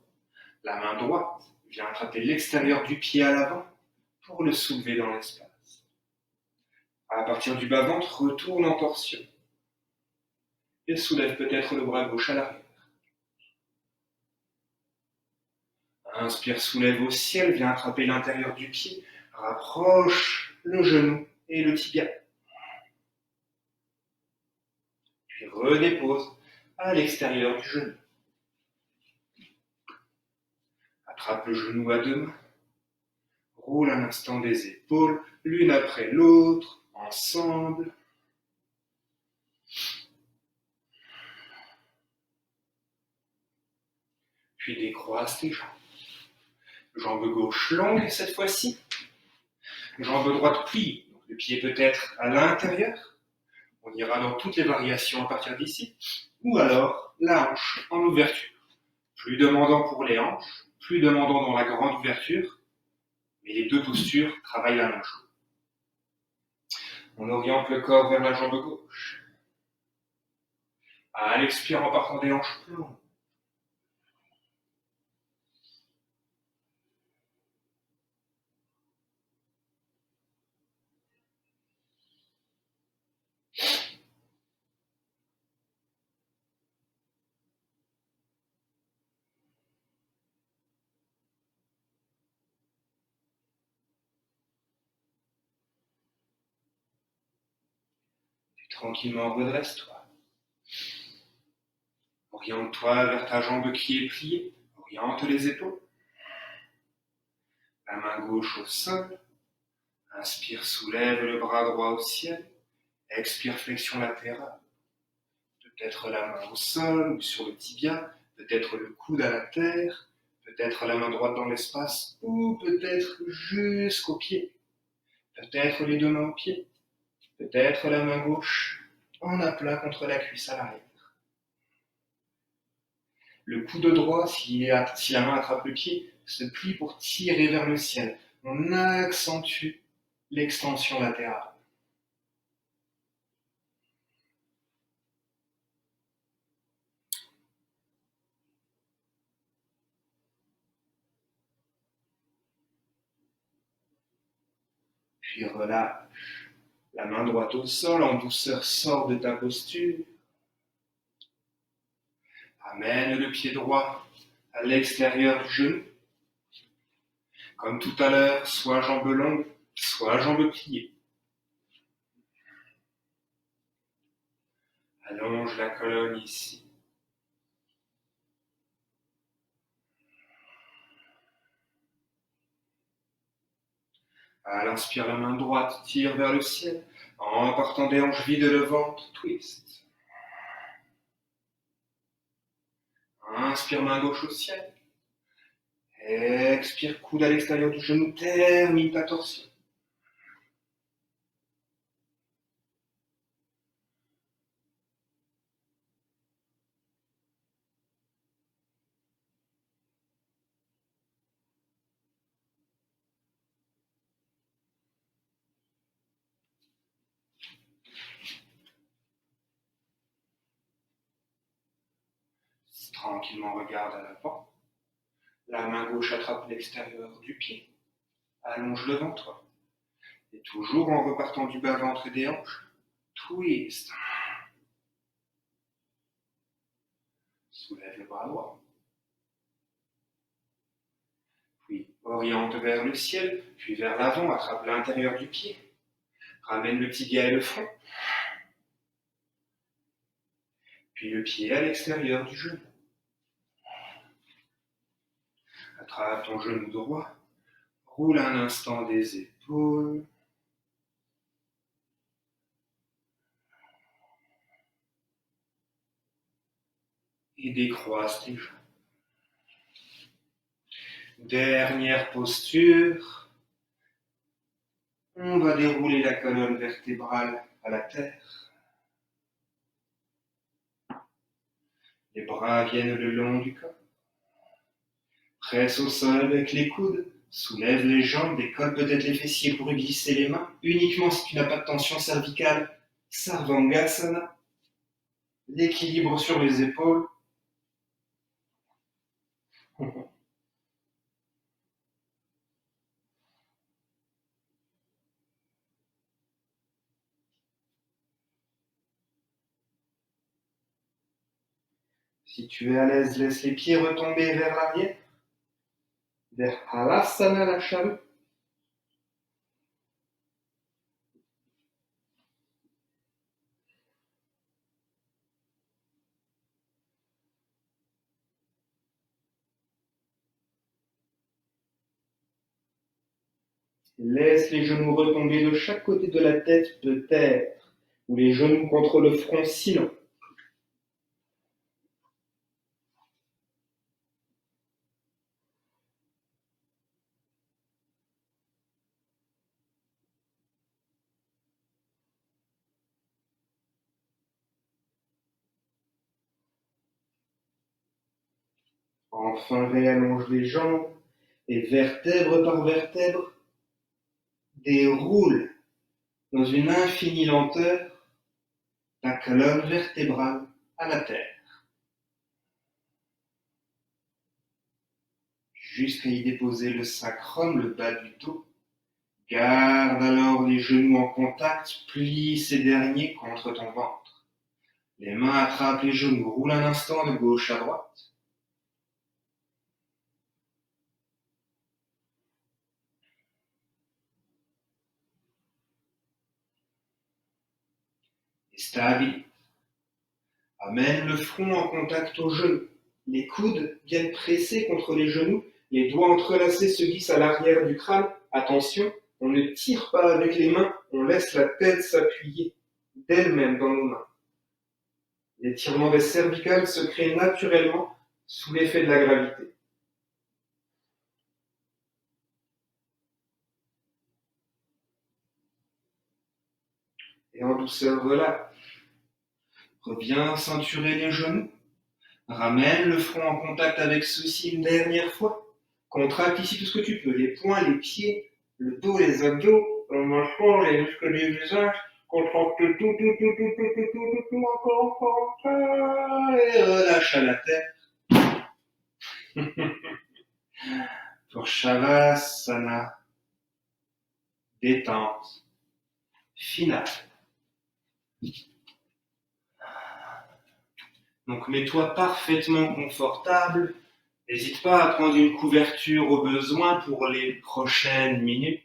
Speaker 1: La main droite vient attraper l'extérieur du pied à l'avant, pour le soulever dans l'espace. À partir du bas-ventre, retourne en torsion et soulève peut-être le bras gauche à l'arrière. Inspire, soulève au ciel, viens attraper l'intérieur du pied, rapproche le genou et le tibia. Puis redépose à l'extérieur du genou. Attrape le genou à deux mains. Roule un instant des épaules, l'une après l'autre, ensemble. Puis décroise tes jambes. Jambe gauche longue cette fois-ci. Jambe droite plie. Donc le pied peut être à l'intérieur. On ira dans toutes les variations à partir d'ici. Ou alors la hanche en ouverture. Plus demandant pour les hanches, plus demandant dans la grande ouverture. Mais les deux postures travaillent la même chose. On oriente le corps vers la jambe gauche. À l'expire en partant des hanches plus longues. Puis tranquillement redresse-toi. Oriente-toi vers ta jambe qui est pliée. Oriente les épaules. La main gauche au sol. Inspire, soulève le bras droit au ciel. Expire, flexion latérale. Peut-être la main au sol ou sur le tibia. Peut-être le coude à la terre. Peut-être la main droite dans l'espace. Ou peut-être jusqu'au pied. Peut-être les deux mains au pied. Peut-être la main gauche en aplat contre la cuisse à l'arrière. Le coude droit, si la main attrape le pied, se plie pour tirer vers le ciel. On accentue l'extension latérale. Puis relâche. La main droite au sol, en douceur, sort de ta posture. Amène le pied droit à l'extérieur du genou. Comme tout à l'heure, soit jambe longue, soit jambe pliée. Allonge la colonne ici. À l'inspire, la main droite tire vers le ciel. En partant des hanches, vide le ventre, twist. Inspire, main gauche au ciel. Expire, coude à l'extérieur du genou, termine ta torsion. Tranquillement, regarde à l'avant. La main gauche attrape l'extérieur du pied. Allonge devant toi. Et toujours en repartant du bas-ventre et des hanches, twist. Soulève le bras droit. Puis oriente vers le ciel, puis vers l'avant, attrape l'intérieur du pied. Ramène le tibia et le front. Puis le pied à l'extérieur du genou. Attrape ton genou droit. Roule un instant des épaules. Et décroise tes jambes. Dernière posture. On va dérouler la colonne vertébrale à la terre. Les bras viennent le long du corps. Presse au sol avec les coudes. Soulève les jambes, décolle peut-être les fessiers pour glisser les mains. Uniquement si tu n'as pas de tension cervicale. Sarvangasana. L'équilibre sur les épaules. Si tu es à l'aise, laisse les pieds retomber vers l'arrière, vers Halasana la chaloupe. Laisse les genoux retomber de chaque côté de la tête peut-être, ou les genoux contre le front sinon. Enfin réallonge les jambes et vertèbre par vertèbre, déroule dans une infinie lenteur la colonne vertébrale à la terre, jusqu'à y déposer le sacrum, le bas du dos. Garde alors les genoux en contact, plie ces derniers contre ton ventre. Les mains attrapent les genoux, roule un instant de gauche à droite. Et stabilise. Amène le front en contact aux genoux. Les coudes viennent presser contre les genoux. Les doigts entrelacés se glissent à l'arrière du crâne. Attention, on ne tire pas avec les mains, on laisse la tête s'appuyer d'elle-même dans nos mains. L'étirement des cervicales se crée naturellement sous l'effet de la gravité. Et en douceur, relâche. Reviens ceinturer les genoux. Ramène le front en contact avec ceux-ci une dernière fois. Contracte ici tout ce que tu peux. Les poings, les pieds, le dos, les abdos, le mâchoire, les muscles du visage. Contracte tout, encore. Et relâche à la tête. Pour Shavasana, détente finale. Donc mets-toi parfaitement confortable. N'hésite pas à prendre une couverture au besoin pour les prochaines minutes.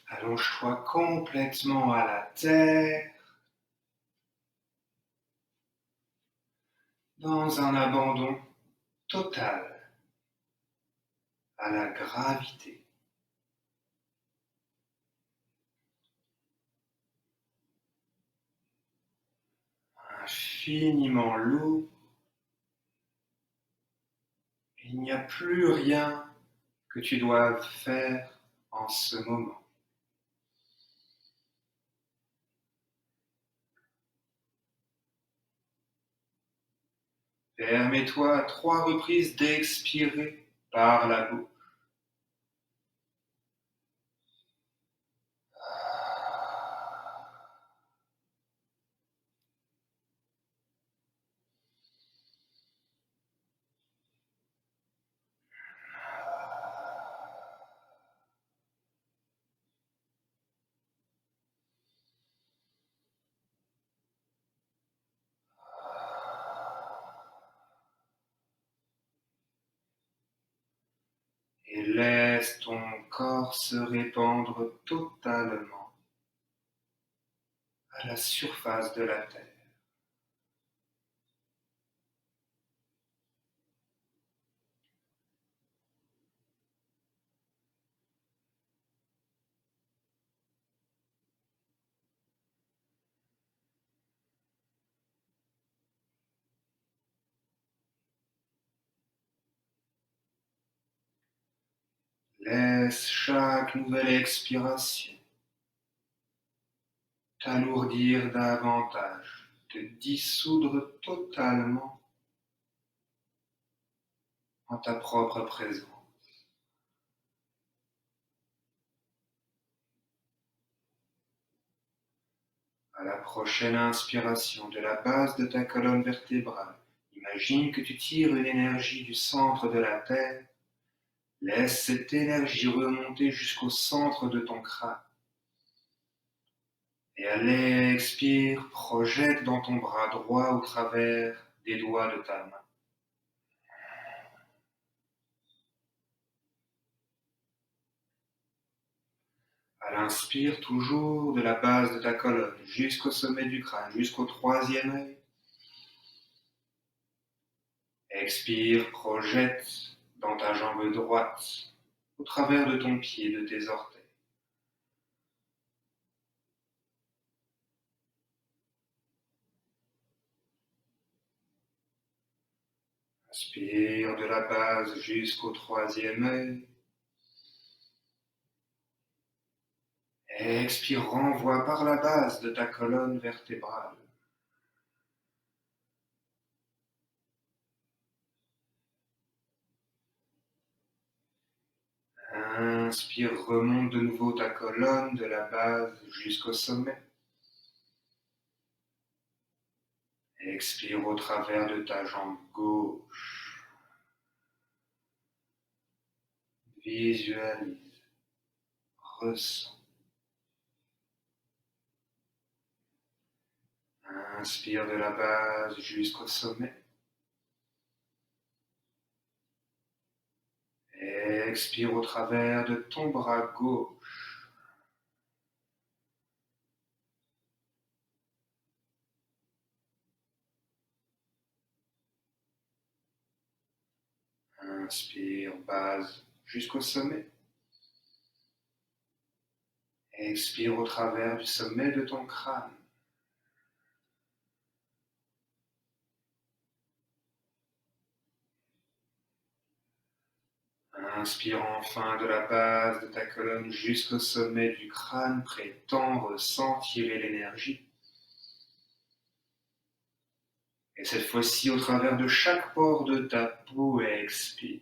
Speaker 1: Allonge-toi complètement à la terre, dans un abandon total à la gravité. Infiniment lourd. Il n'y a plus rien que tu doives faire en ce moment. Permets-toi à 3 reprises d'expirer par la bouche. Et laisse ton corps se répandre totalement à la surface de la terre. Laisse chaque nouvelle expiration t'alourdir davantage, te dissoudre totalement en ta propre présence. À la prochaine inspiration de la base de ta colonne vertébrale, imagine que tu tires une énergie du centre de la Terre. Laisse cette énergie remonter jusqu'au centre de ton crâne. Et à l'expire, projette dans ton bras droit au travers des doigts de ta main. À l'inspire, toujours de la base de ta colonne jusqu'au sommet du crâne, jusqu'au troisième œil. Expire, projette dans ta jambe droite, au travers de ton pied, de tes orteils. Inspire de la base jusqu'au troisième œil. Expire, renvoie par la base de ta colonne vertébrale. Inspire, remonte de nouveau ta colonne de la base jusqu'au sommet. Expire au travers de ta jambe gauche. Visualise, ressens. Inspire de la base jusqu'au sommet. Expire au travers de ton bras gauche. Inspire, base jusqu'au sommet. Expire au travers du sommet de ton crâne. Inspire enfin de la base de ta colonne jusqu'au sommet du crâne, prétends ressentir l'énergie. Et cette fois-ci, au travers de chaque pore de ta peau, expire.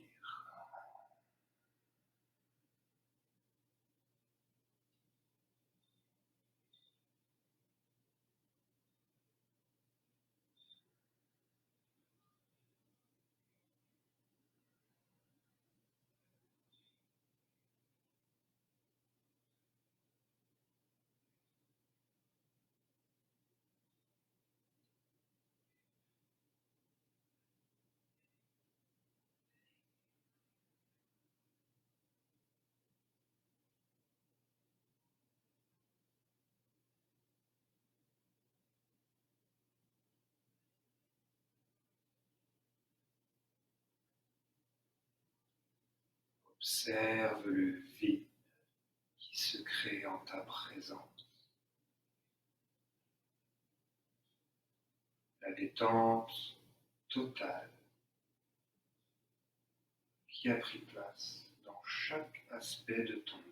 Speaker 1: Observe le vide qui se crée en ta présence. La détente totale qui a pris place dans chaque aspect de ton être.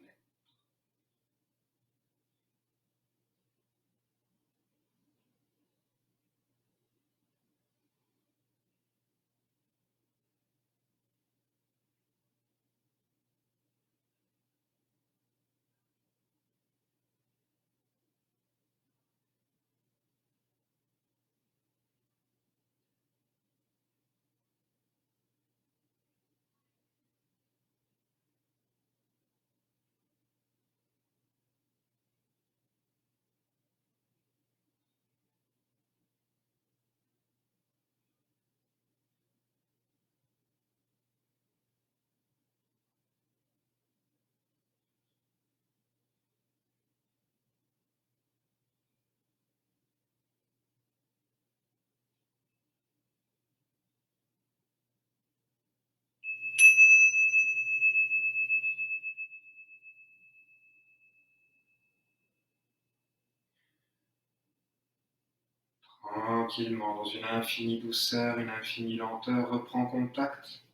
Speaker 1: Tranquillement, dans une infinie douceur, une infinie lenteur, reprends contact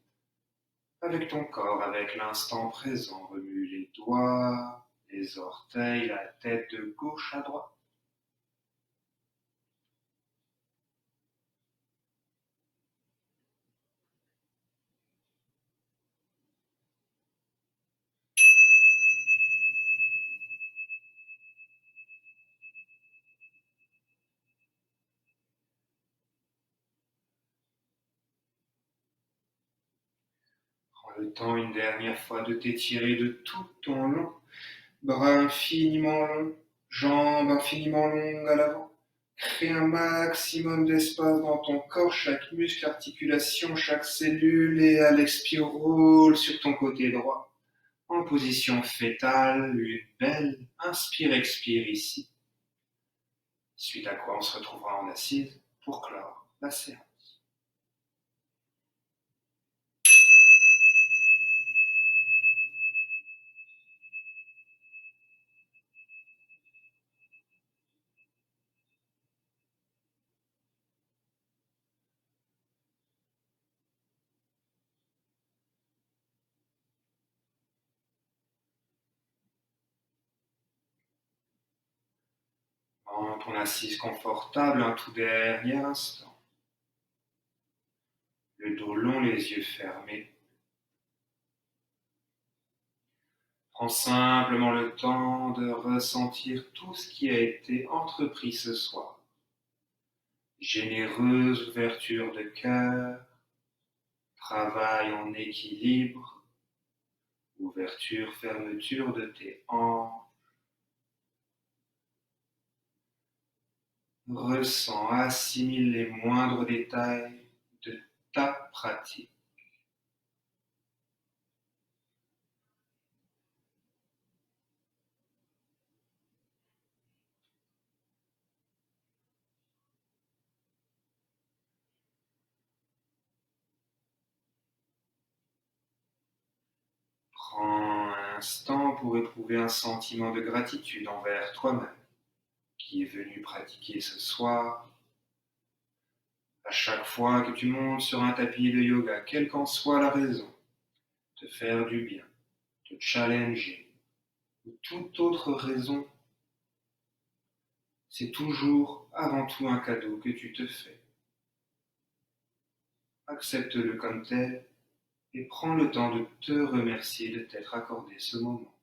Speaker 1: avec ton corps, avec l'instant présent. Remue les doigts, les orteils, la tête de gauche à droite. Prends le temps une dernière fois de t'étirer de tout ton long, bras infiniment longs, jambes infiniment longues à l'avant. Crée un maximum d'espace dans ton corps, chaque muscle, articulation, chaque cellule, et à l'expire, roule sur ton côté droit. En position fétale, une belle inspire-expire ici. Suite à quoi on se retrouvera en assise pour clore la séance. En ton assise confortable, un tout dernier instant. Le dos long, les yeux fermés. Prends simplement le temps de ressentir tout ce qui a été entrepris ce soir. Généreuse ouverture de cœur, travail en équilibre, ouverture, fermeture de tes hanches. Ressens, assimile les moindres détails de ta pratique. Prends un instant pour éprouver un sentiment de gratitude envers toi-même qui est venu pratiquer ce soir. À chaque fois que tu montes sur un tapis de yoga, quelle qu'en soit la raison, te faire du bien, te challenger, ou toute autre raison, c'est toujours avant tout un cadeau que tu te fais. Accepte-le comme tel et prends le temps de te remercier de t'être accordé ce moment.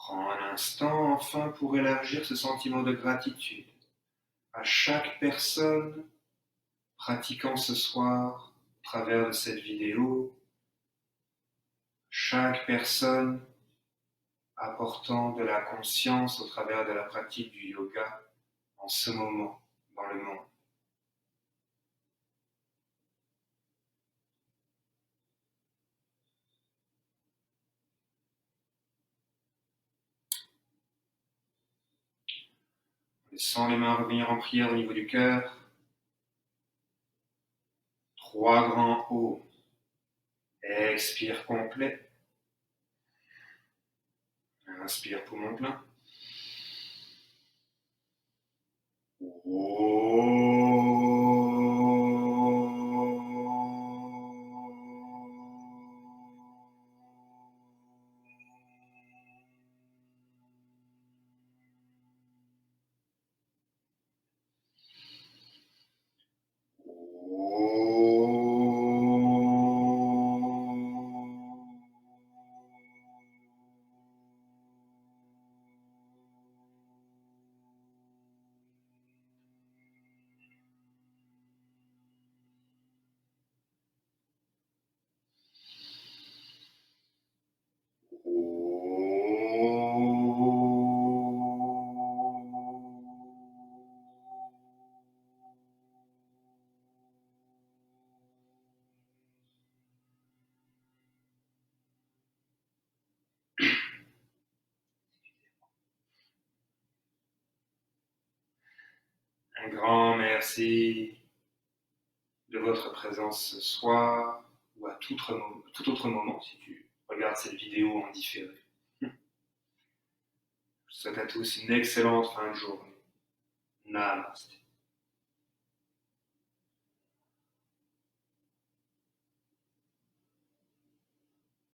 Speaker 1: Prends un instant enfin pour élargir ce sentiment de gratitude à chaque personne pratiquant ce soir au travers de cette vidéo, chaque personne apportant de la conscience au travers de la pratique du yoga en ce moment dans le monde. Laissant les mains revenir en prière au niveau du cœur. 3 grands hauts. Expire complet. Inspire poumon plein. Un grand merci de votre présence ce soir ou à tout autre moment si tu regardes cette vidéo en différé. Je vous souhaite à tous une excellente fin de journée. Namaste.